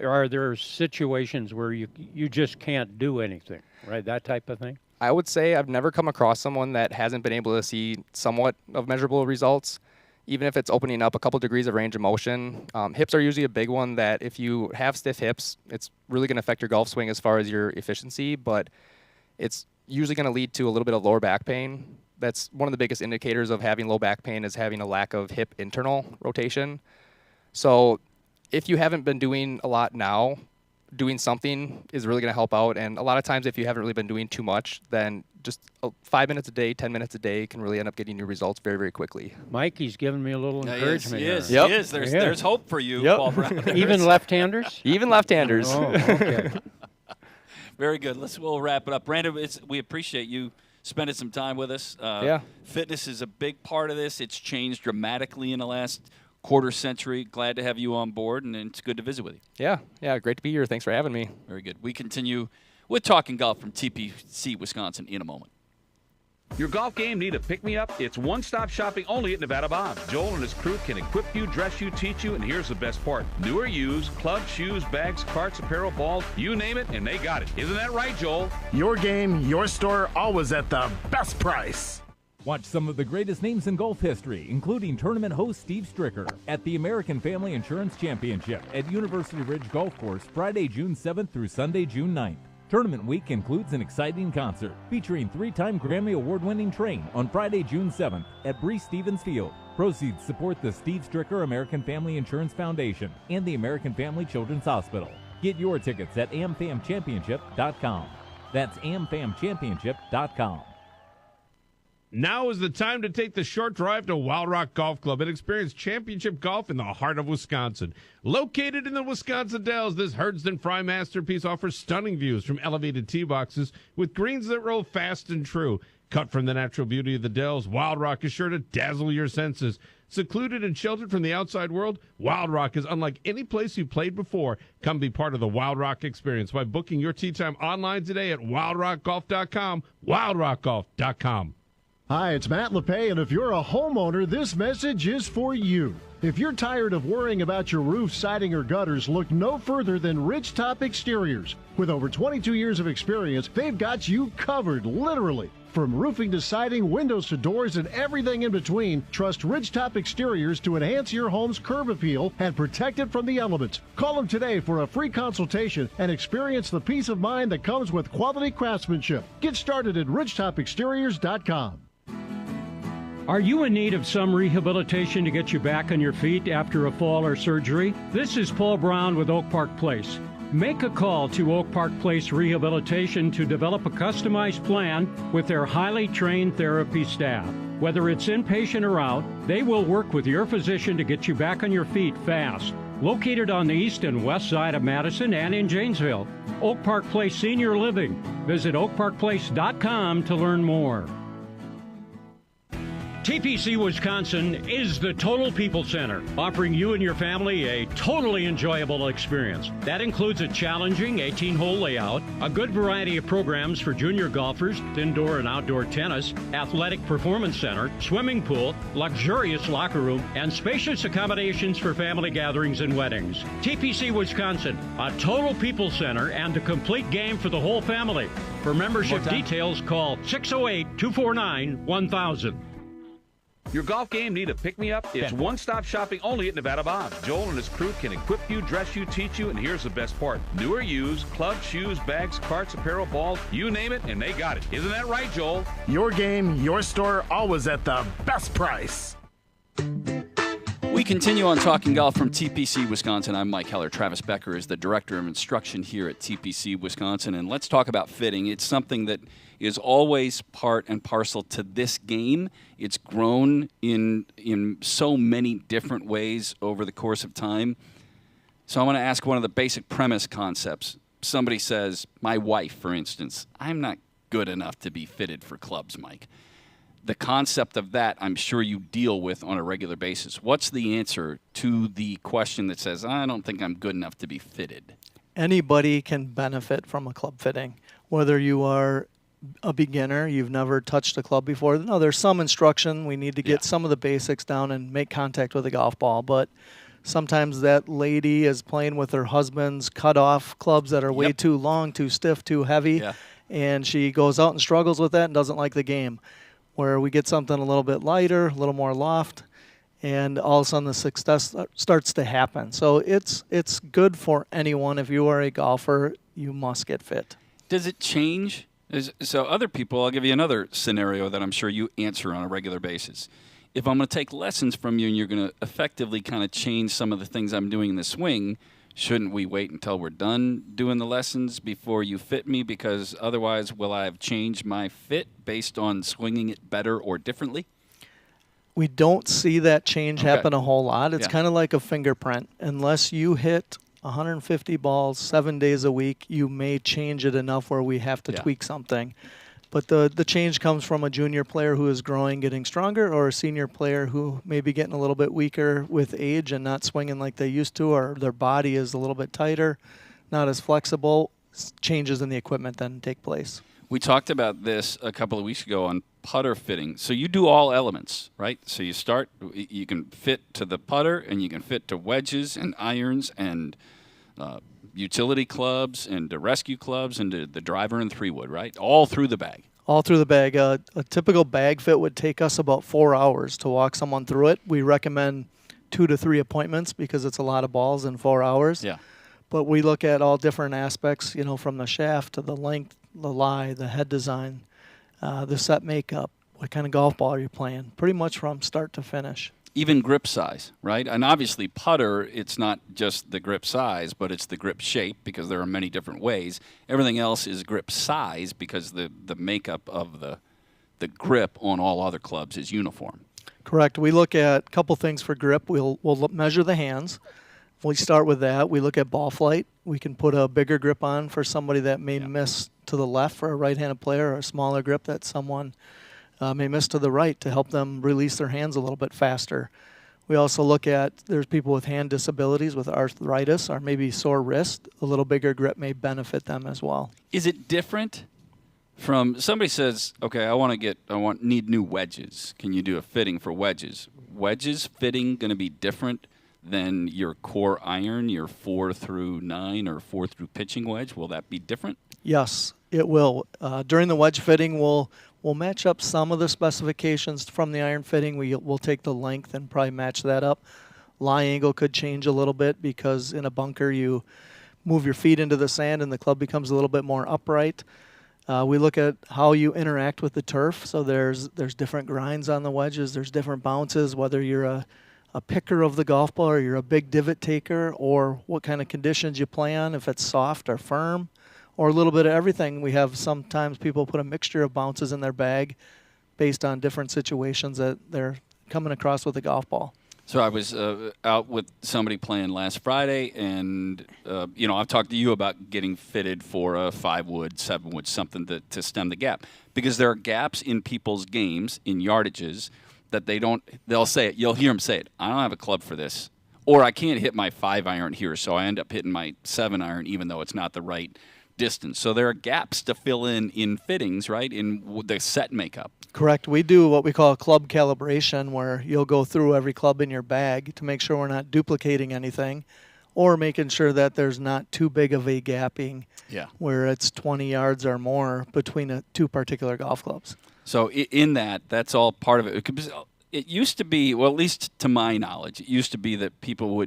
Speaker 3: are there situations where you just can't do anything, right? That type of thing?
Speaker 18: I would say I've never come across someone that hasn't been able to see somewhat of measurable results, even if it's opening up a couple degrees of range of motion. Hips are usually a big one that if you have stiff hips, it's really going to affect your golf swing as far as your efficiency, but it's usually going to lead to a little bit of lower back pain. That's one of the biggest indicators of having low back pain is having a lack of hip internal rotation. So if you haven't been doing a lot now, doing something is really going to help out. And a lot of times if you haven't really been doing too much, then just 5 minutes a day, 10 minutes a day can really end up getting you results very, very quickly.
Speaker 3: Mikey's giving me a little encouragement.
Speaker 19: He is. There's hope for you, Paul Brown.
Speaker 3: Even left-handers?
Speaker 18: Even left-handers.
Speaker 3: Oh, okay.
Speaker 19: Very good. We'll wrap it up. Brandon, we appreciate you spending some time with us. Fitness is a big part of this. It's changed dramatically in the last quarter century. Glad to have you on board, and it's good to visit with you.
Speaker 18: Yeah, great to be here. Thanks for having me.
Speaker 19: Very good. We continue with Talking Golf from TPC Wisconsin in a moment.
Speaker 7: Your golf game need a pick-me-up? It's one-stop shopping only at Nevada Bob. Joel and his crew can equip you, dress you, teach you, and here's the best part. New or used, clubs, shoes, bags, carts, apparel, balls, you name it, and they got it. Isn't that right, Joel?
Speaker 8: Your game, your store, always at the best price.
Speaker 2: Watch some of the greatest names in golf history, including tournament host Steve Stricker, at the American Family Insurance Championship at University Ridge Golf Course Friday, June 7th through Sunday, June 9th. Tournament week includes an exciting concert featuring 3-time Grammy Award-winning Train on Friday, June 7th at Bree Stevens Field. Proceeds support the Steve Stricker American Family Insurance Foundation and the American Family Children's Hospital. Get your tickets at amfamchampionship.com. That's amfamchampionship.com.
Speaker 12: Now is the time to take the short drive to Wild Rock Golf Club and experience championship golf in the heart of Wisconsin. Located in the Wisconsin Dells, this Herdsden Fry masterpiece offers stunning views from elevated tee boxes with greens that roll fast and true. Cut from the natural beauty of the Dells, Wild Rock is sure to dazzle your senses. Secluded and sheltered from the outside world, Wild Rock is unlike any place you've played before. Come be part of the Wild Rock experience by booking your tee time online today at wildrockgolf.com, wildrockgolf.com.
Speaker 20: Hi, it's Matt LePay, and if you're a homeowner, this message is for you. If you're tired of worrying about your roof, siding, or gutters, look no further than Ridgetop Exteriors. With over 22 years of experience, they've got you covered, literally. From roofing to siding, windows to doors, and everything in between, trust Ridgetop Exteriors to enhance your home's curb appeal and protect it from the elements. Call them today for a free consultation and experience the peace of mind that comes with quality craftsmanship. Get started at ridgetopexteriors.com.
Speaker 9: Are you in need of some rehabilitation to get you back on your feet after a fall or surgery? This is Paul Brown with Oak Park Place. Make a call to Oak Park Place Rehabilitation to develop a customized plan with their highly trained therapy staff. Whether it's inpatient or out, they will work with your physician to get you back on your feet fast. Located on the east and west side of Madison and in Janesville, Oak Park Place Senior Living. Visit oakparkplace.com to learn more. TPC Wisconsin is the Total People Center, offering you and your family a totally enjoyable experience. That includes a challenging 18-hole layout, a good variety of programs for junior golfers, indoor and outdoor tennis, athletic performance center, swimming pool, luxurious locker room, and spacious accommodations for family gatherings and weddings. TPC Wisconsin, a Total People Center and a complete game for the whole family. For membership details, call 608-249-1000.
Speaker 7: Your golf game need a pick-me-up? It's one-stop shopping only at Nevada Bob. Joel and his crew can equip you, dress you, teach you, and here's the best part. New or used, clubs, shoes, bags, carts, apparel, balls, you name it, and they got it. Isn't that right, Joel?
Speaker 8: Your game, your store, always at the best price.
Speaker 19: We continue on Talking Golf from TPC Wisconsin. I'm Mike Heller. Travis Becker is the Director of Instruction here at TPC Wisconsin. And let's talk about fitting. It's something that is always part and parcel to this game. It's grown in so many different ways over the course of time. So I want to ask one of the basic premise concepts. Somebody says, my wife, for instance, I'm not good enough to be fitted for clubs, Mike. The concept of that, I'm sure you deal with on a regular basis. What's the answer to the question that says, I don't think I'm good enough to be fitted?
Speaker 21: Anybody can benefit from a club fitting, whether you are a beginner, you've never touched a club before. No, there's some instruction. We need to get some of the basics down and make contact with a golf ball. But sometimes that lady is playing with her husband's cut-off clubs that are way too long, too stiff, too heavy, and she goes out and struggles with that and doesn't like the game. Where we get something a little bit lighter, a little more loft, and all of a sudden the success starts to happen. So it's good for anyone. If you are a golfer, you must get fit.
Speaker 19: Does it change? So other people, I'll give you another scenario that I'm sure you answer on a regular basis. If I'm going to take lessons from you and you're going to effectively kind of change some of the things I'm doing in the swing, shouldn't we wait until we're done doing the lessons before you fit me? Because otherwise, will I have changed my fit based on swinging it better or differently?
Speaker 21: We don't see that change happen a whole lot. It's kind of like a fingerprint. Unless you hit 150 balls 7 days a week, you may change it enough where we have to tweak something. But the change comes from a junior player who is growing, getting stronger, or a senior player who may be getting a little bit weaker with age and not swinging like they used to, or their body is a little bit tighter, not as flexible. Changes in the equipment then take place.
Speaker 19: We talked about this a couple of weeks ago on putter fitting. So you do all elements, right? So you can fit to the putter, and you can fit to wedges and irons and utility clubs and the rescue clubs and the driver and 3-wood, right? All through the bag.
Speaker 21: All through the bag. A typical bag fit would take us about 4 hours to walk someone through it. We recommend 2 to 3 appointments because it's a lot of balls in 4 hours.
Speaker 19: Yeah.
Speaker 21: But we look at all different aspects, from the shaft to the length, the lie, the head design, the set makeup, what kind of golf ball are you playing, pretty much from start to finish.
Speaker 19: Even grip size, right? And obviously putter, it's not just the grip size, but it's the grip shape because there are many different ways. Everything else is grip size because the makeup of the grip on all other clubs is uniform.
Speaker 21: Correct. We look at a couple things for grip. We'll measure the hands. We start with that. We look at ball flight. We can put a bigger grip on for somebody that may miss to the left for a right-handed player, or a smaller grip that someone may miss to the right to help them release their hands a little bit faster. We also look at, there's people with hand disabilities with arthritis or maybe sore wrist. A little bigger grip may benefit them as well.
Speaker 19: Is it different from, somebody says, okay, I need new wedges. Can you do a fitting for wedges? Wedges fitting going to be different than your core iron, your 4 through 9 or 4 through pitching wedge? Will that be different?
Speaker 21: Yes, it will. During the wedge fitting, we'll match up some of the specifications from the iron fitting. We'll take the length and probably match that up. Lie angle could change a little bit because in a bunker you move your feet into the sand and the club becomes a little bit more upright. We look at how you interact with the turf. So there's different grinds on the wedges. There's different bounces, whether you're a picker of the golf ball or you're a big divot taker, or what kind of conditions you play on, if it's soft or firm, or a little bit of everything. We have sometimes people put a mixture of bounces in their bag based on different situations that they're coming across with a golf ball.
Speaker 19: So I was out with somebody playing last Friday, and I've talked to you about getting fitted for a 5-wood, 7-wood, something to stem the gap, because there are gaps in people's games, in yardages,
Speaker 4: that they'll say it. You'll hear them say it. I don't have a club for this. Or I can't hit my 5-iron here, so I end up hitting my 7-iron even though it's not the right distance. So there are gaps to fill in fittings, right, in the set makeup.
Speaker 21: Correct. We do what we call club calibration, where you'll go through every club in your bag to make sure we're not duplicating anything or making sure that there's not too big of a gapping where it's 20 yards or more between two particular golf clubs.
Speaker 4: So in that's all part of it. It used to be, well, at least to my knowledge, it used to be that people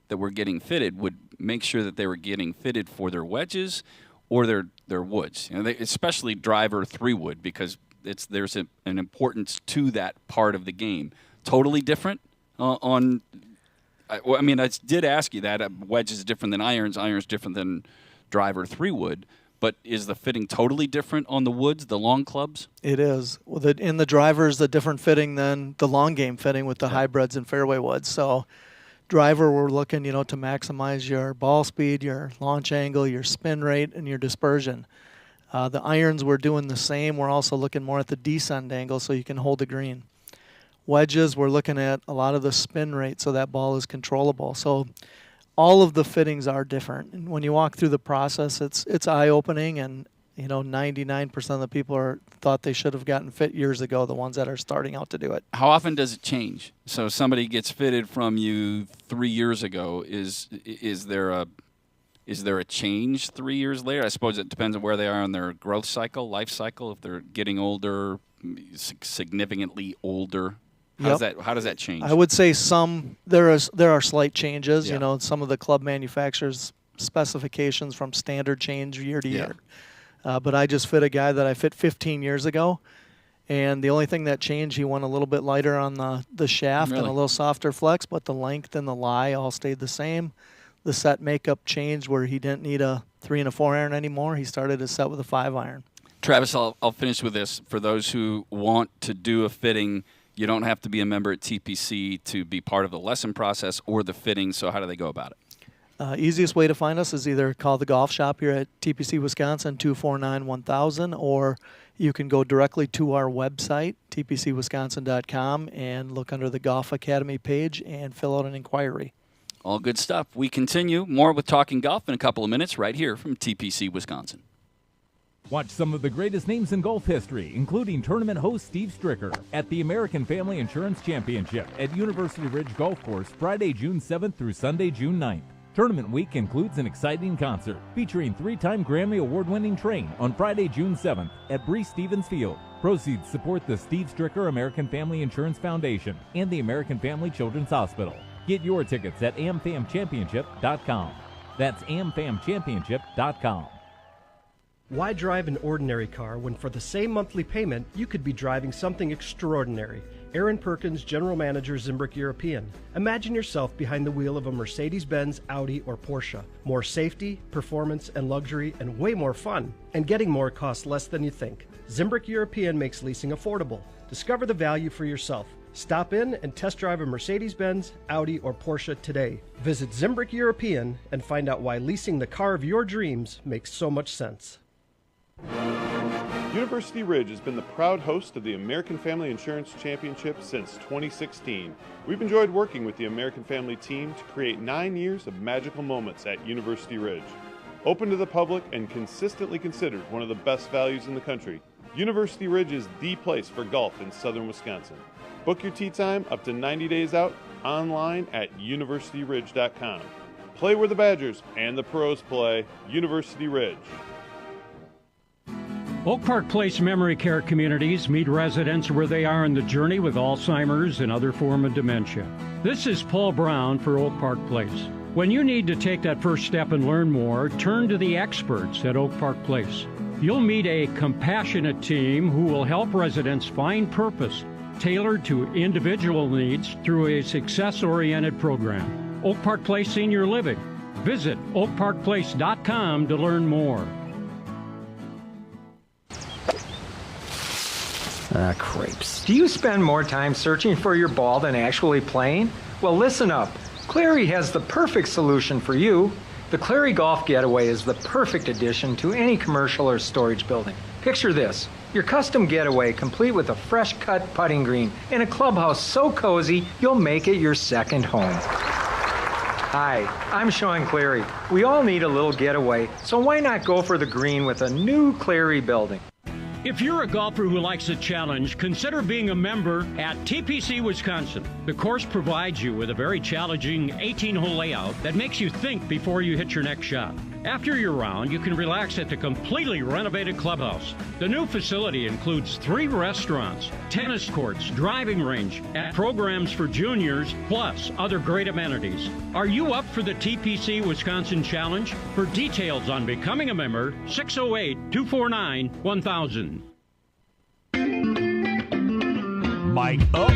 Speaker 4: that were getting fitted would make sure that they were getting fitted for their wedges or their woods. Especially driver 3-wood, because there's an importance to that part of the game. Totally different I did ask you that. Wedge is different than irons. Irons different than driver 3-wood. But is the fitting totally different on the woods, the long clubs?
Speaker 21: It is. Well, in the drivers, the different fitting than the long game fitting with the hybrids and fairway woods. So driver, we're looking, to maximize your ball speed, your launch angle, your spin rate, and your dispersion. The irons, we're doing the same. We're also looking more at the descent angle so you can hold the green. Wedges, we're looking at a lot of the spin rate so that ball is controllable. So all of the fittings are different. And when you walk through the process, it's eye-opening, and 99% of the people thought they should have gotten fit years ago, the ones that are starting out to do it.
Speaker 4: How often does it change? So somebody gets fitted from you 3 years ago. Is there a change 3 years later? I suppose it depends on where they are in their growth cycle, life cycle. If they're getting older, significantly older, how does that change?
Speaker 21: I would say there are slight changes. Some of the club manufacturers' specifications from standard change year to year. But I just fit a guy that I fit 15 years ago, and the only thing that changed, he went a little bit lighter on the shaft and a little softer flex, but the length and the lie all stayed the same. The set makeup changed where he didn't need a 3 and a 4 iron anymore. He started his set with a 5-iron.
Speaker 4: Travis, I'll finish with this. For those who want to do a fitting, you don't have to be a member at TPC to be part of the lesson process or the fitting, so how do they go about it?
Speaker 21: Easiest way to find us is either call the golf shop here at TPC Wisconsin, 249-1000, or you can go directly to our website, tpcwisconsin.com, and look under the Golf Academy page and fill out an inquiry.
Speaker 4: All good stuff. We continue more with Talking Golf in a couple of minutes right here from TPC Wisconsin.
Speaker 2: Watch some of the greatest names in golf history, including tournament host Steve Stricker, at the American Family Insurance Championship at University Ridge Golf Course Friday, June 7th through Sunday, June 9th. Tournament week includes an exciting concert featuring 3-time Grammy Award-winning Train on Friday, June 7th at Breese Stevens Field. Proceeds support the Steve Stricker American Family Insurance Foundation and the American Family Children's Hospital. Get your tickets at amfamchampionship.com. That's amfamchampionship.com.
Speaker 16: Why drive an ordinary car when for the same monthly payment, you could be driving something extraordinary? Aaron Perkins, General Manager, Zimbrick European. Imagine yourself behind the wheel of a Mercedes-Benz, Audi, or Porsche. More safety, performance, and luxury, and way more fun. And getting more costs less than you think. Zimbrick European makes leasing affordable. Discover the value for yourself. Stop in and test drive a Mercedes-Benz, Audi, or Porsche today. Visit Zimbrick European and find out why leasing the car of your dreams makes so much sense.
Speaker 14: University Ridge has been the proud host of the American Family Insurance Championship since 2016. We've enjoyed working with the American Family team to create 9 years of magical moments at University Ridge. Open to the public and consistently considered one of the best values in the country, University Ridge is the place for golf in southern Wisconsin. Book your tee time up to 90 days out online at universityridge.com. Play where the Badgers and the pros play, University Ridge.
Speaker 9: Oak Park Place Memory Care Communities meet residents where they are in the journey with Alzheimer's and other form of dementia. This is Paul Braun for Oak Park Place. When you need to take that first step and learn more, turn to the experts at Oak Park Place. You'll meet a compassionate team who will help residents find purpose, tailored to individual needs through a success-oriented program. Oak Park Place Senior Living. Visit oakparkplace.com to learn more.
Speaker 10: Crepes. Do you spend more time searching for your ball than actually playing? Well, listen up. Clary has the perfect solution for you. The Clary Golf Getaway is the perfect addition to any commercial or storage building. Picture this. Your custom getaway complete with a fresh-cut putting green and a clubhouse so cozy you'll make it your second home. Hi, I'm Sean Cleary. We all need a little getaway, so why not go for the green with a new Cleary building?
Speaker 9: If you're a golfer who likes a challenge, consider being a member at TPC Wisconsin. The course provides you with a very challenging 18-hole layout that makes you think before you hit your next shot. After your round, you can relax at the completely renovated clubhouse. The new facility includes 3 restaurants, tennis courts, driving range, and programs for juniors, plus other great amenities. Are you up for the TPC Wisconsin Challenge? For details on becoming a member, 608-249-1000.
Speaker 1: Mic up.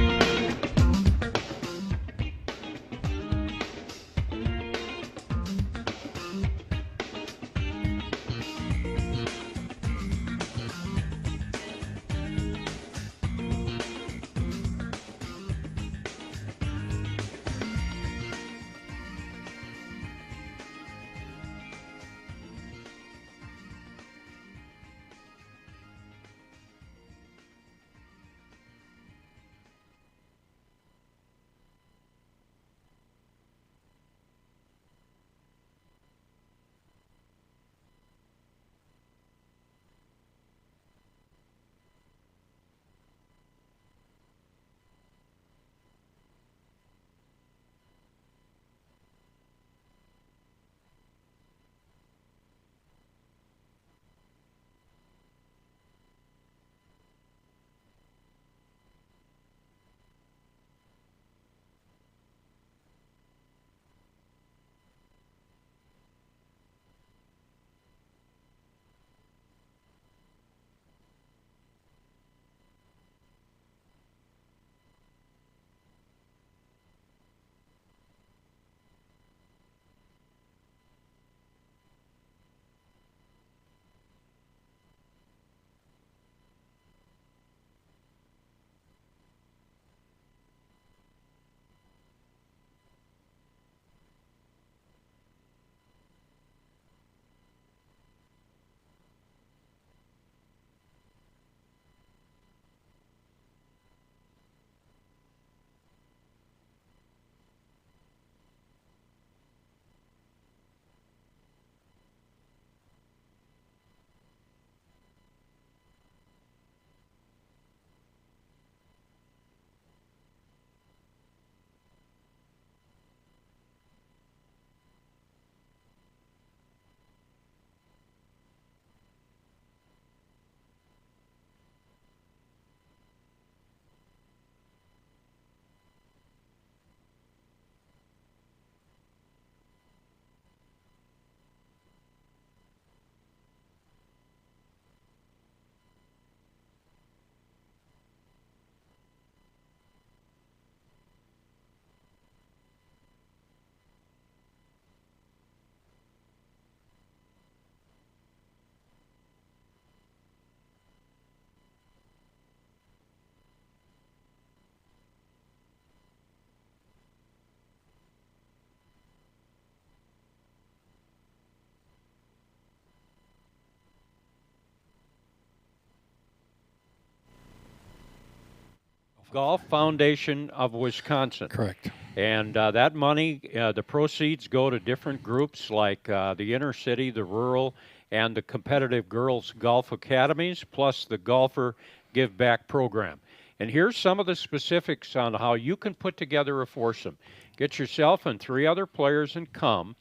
Speaker 3: Golf Foundation of Wisconsin.
Speaker 5: Correct.
Speaker 3: And that money, the proceeds go to different groups like the inner city, the rural, and the competitive girls golf academies, plus the Golfer Give Back program. And here's some of the specifics on how you can put together a foursome. Get yourself and 3 other players and come.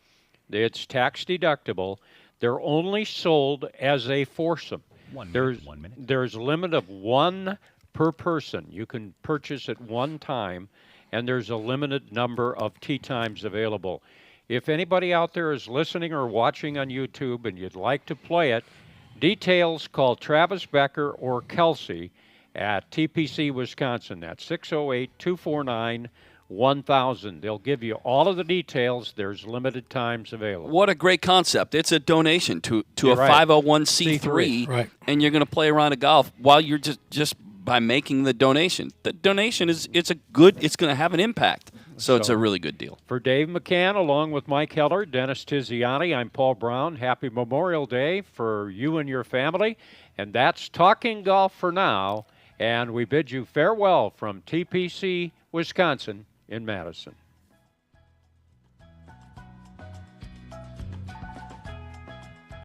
Speaker 3: It's tax deductible. They're only sold as a foursome.
Speaker 2: 1 minute.
Speaker 3: There's a limit of 1 per person. You can purchase at one time, and there's a limited number of tee times available. If anybody out there is listening or watching on YouTube and you'd like to play it, details, call Travis Becker or Kelsey at TPC Wisconsin. That's 608-249-1000. They'll give you all of the details. There's limited times available.
Speaker 4: What a great concept. It's a donation to a
Speaker 3: right.
Speaker 4: 501c3,
Speaker 5: Right.
Speaker 4: and you're going to play a round of golf while you're just by making the donation. The donation it's going to have an impact. So it's a really good deal.
Speaker 3: For Dave McCann, along with Mike Heller, Dennis Tiziani, I'm Paul Braun. Happy Memorial Day for you and your family. And that's Talking Golf for now. And we bid you farewell from TPC Wisconsin in Madison.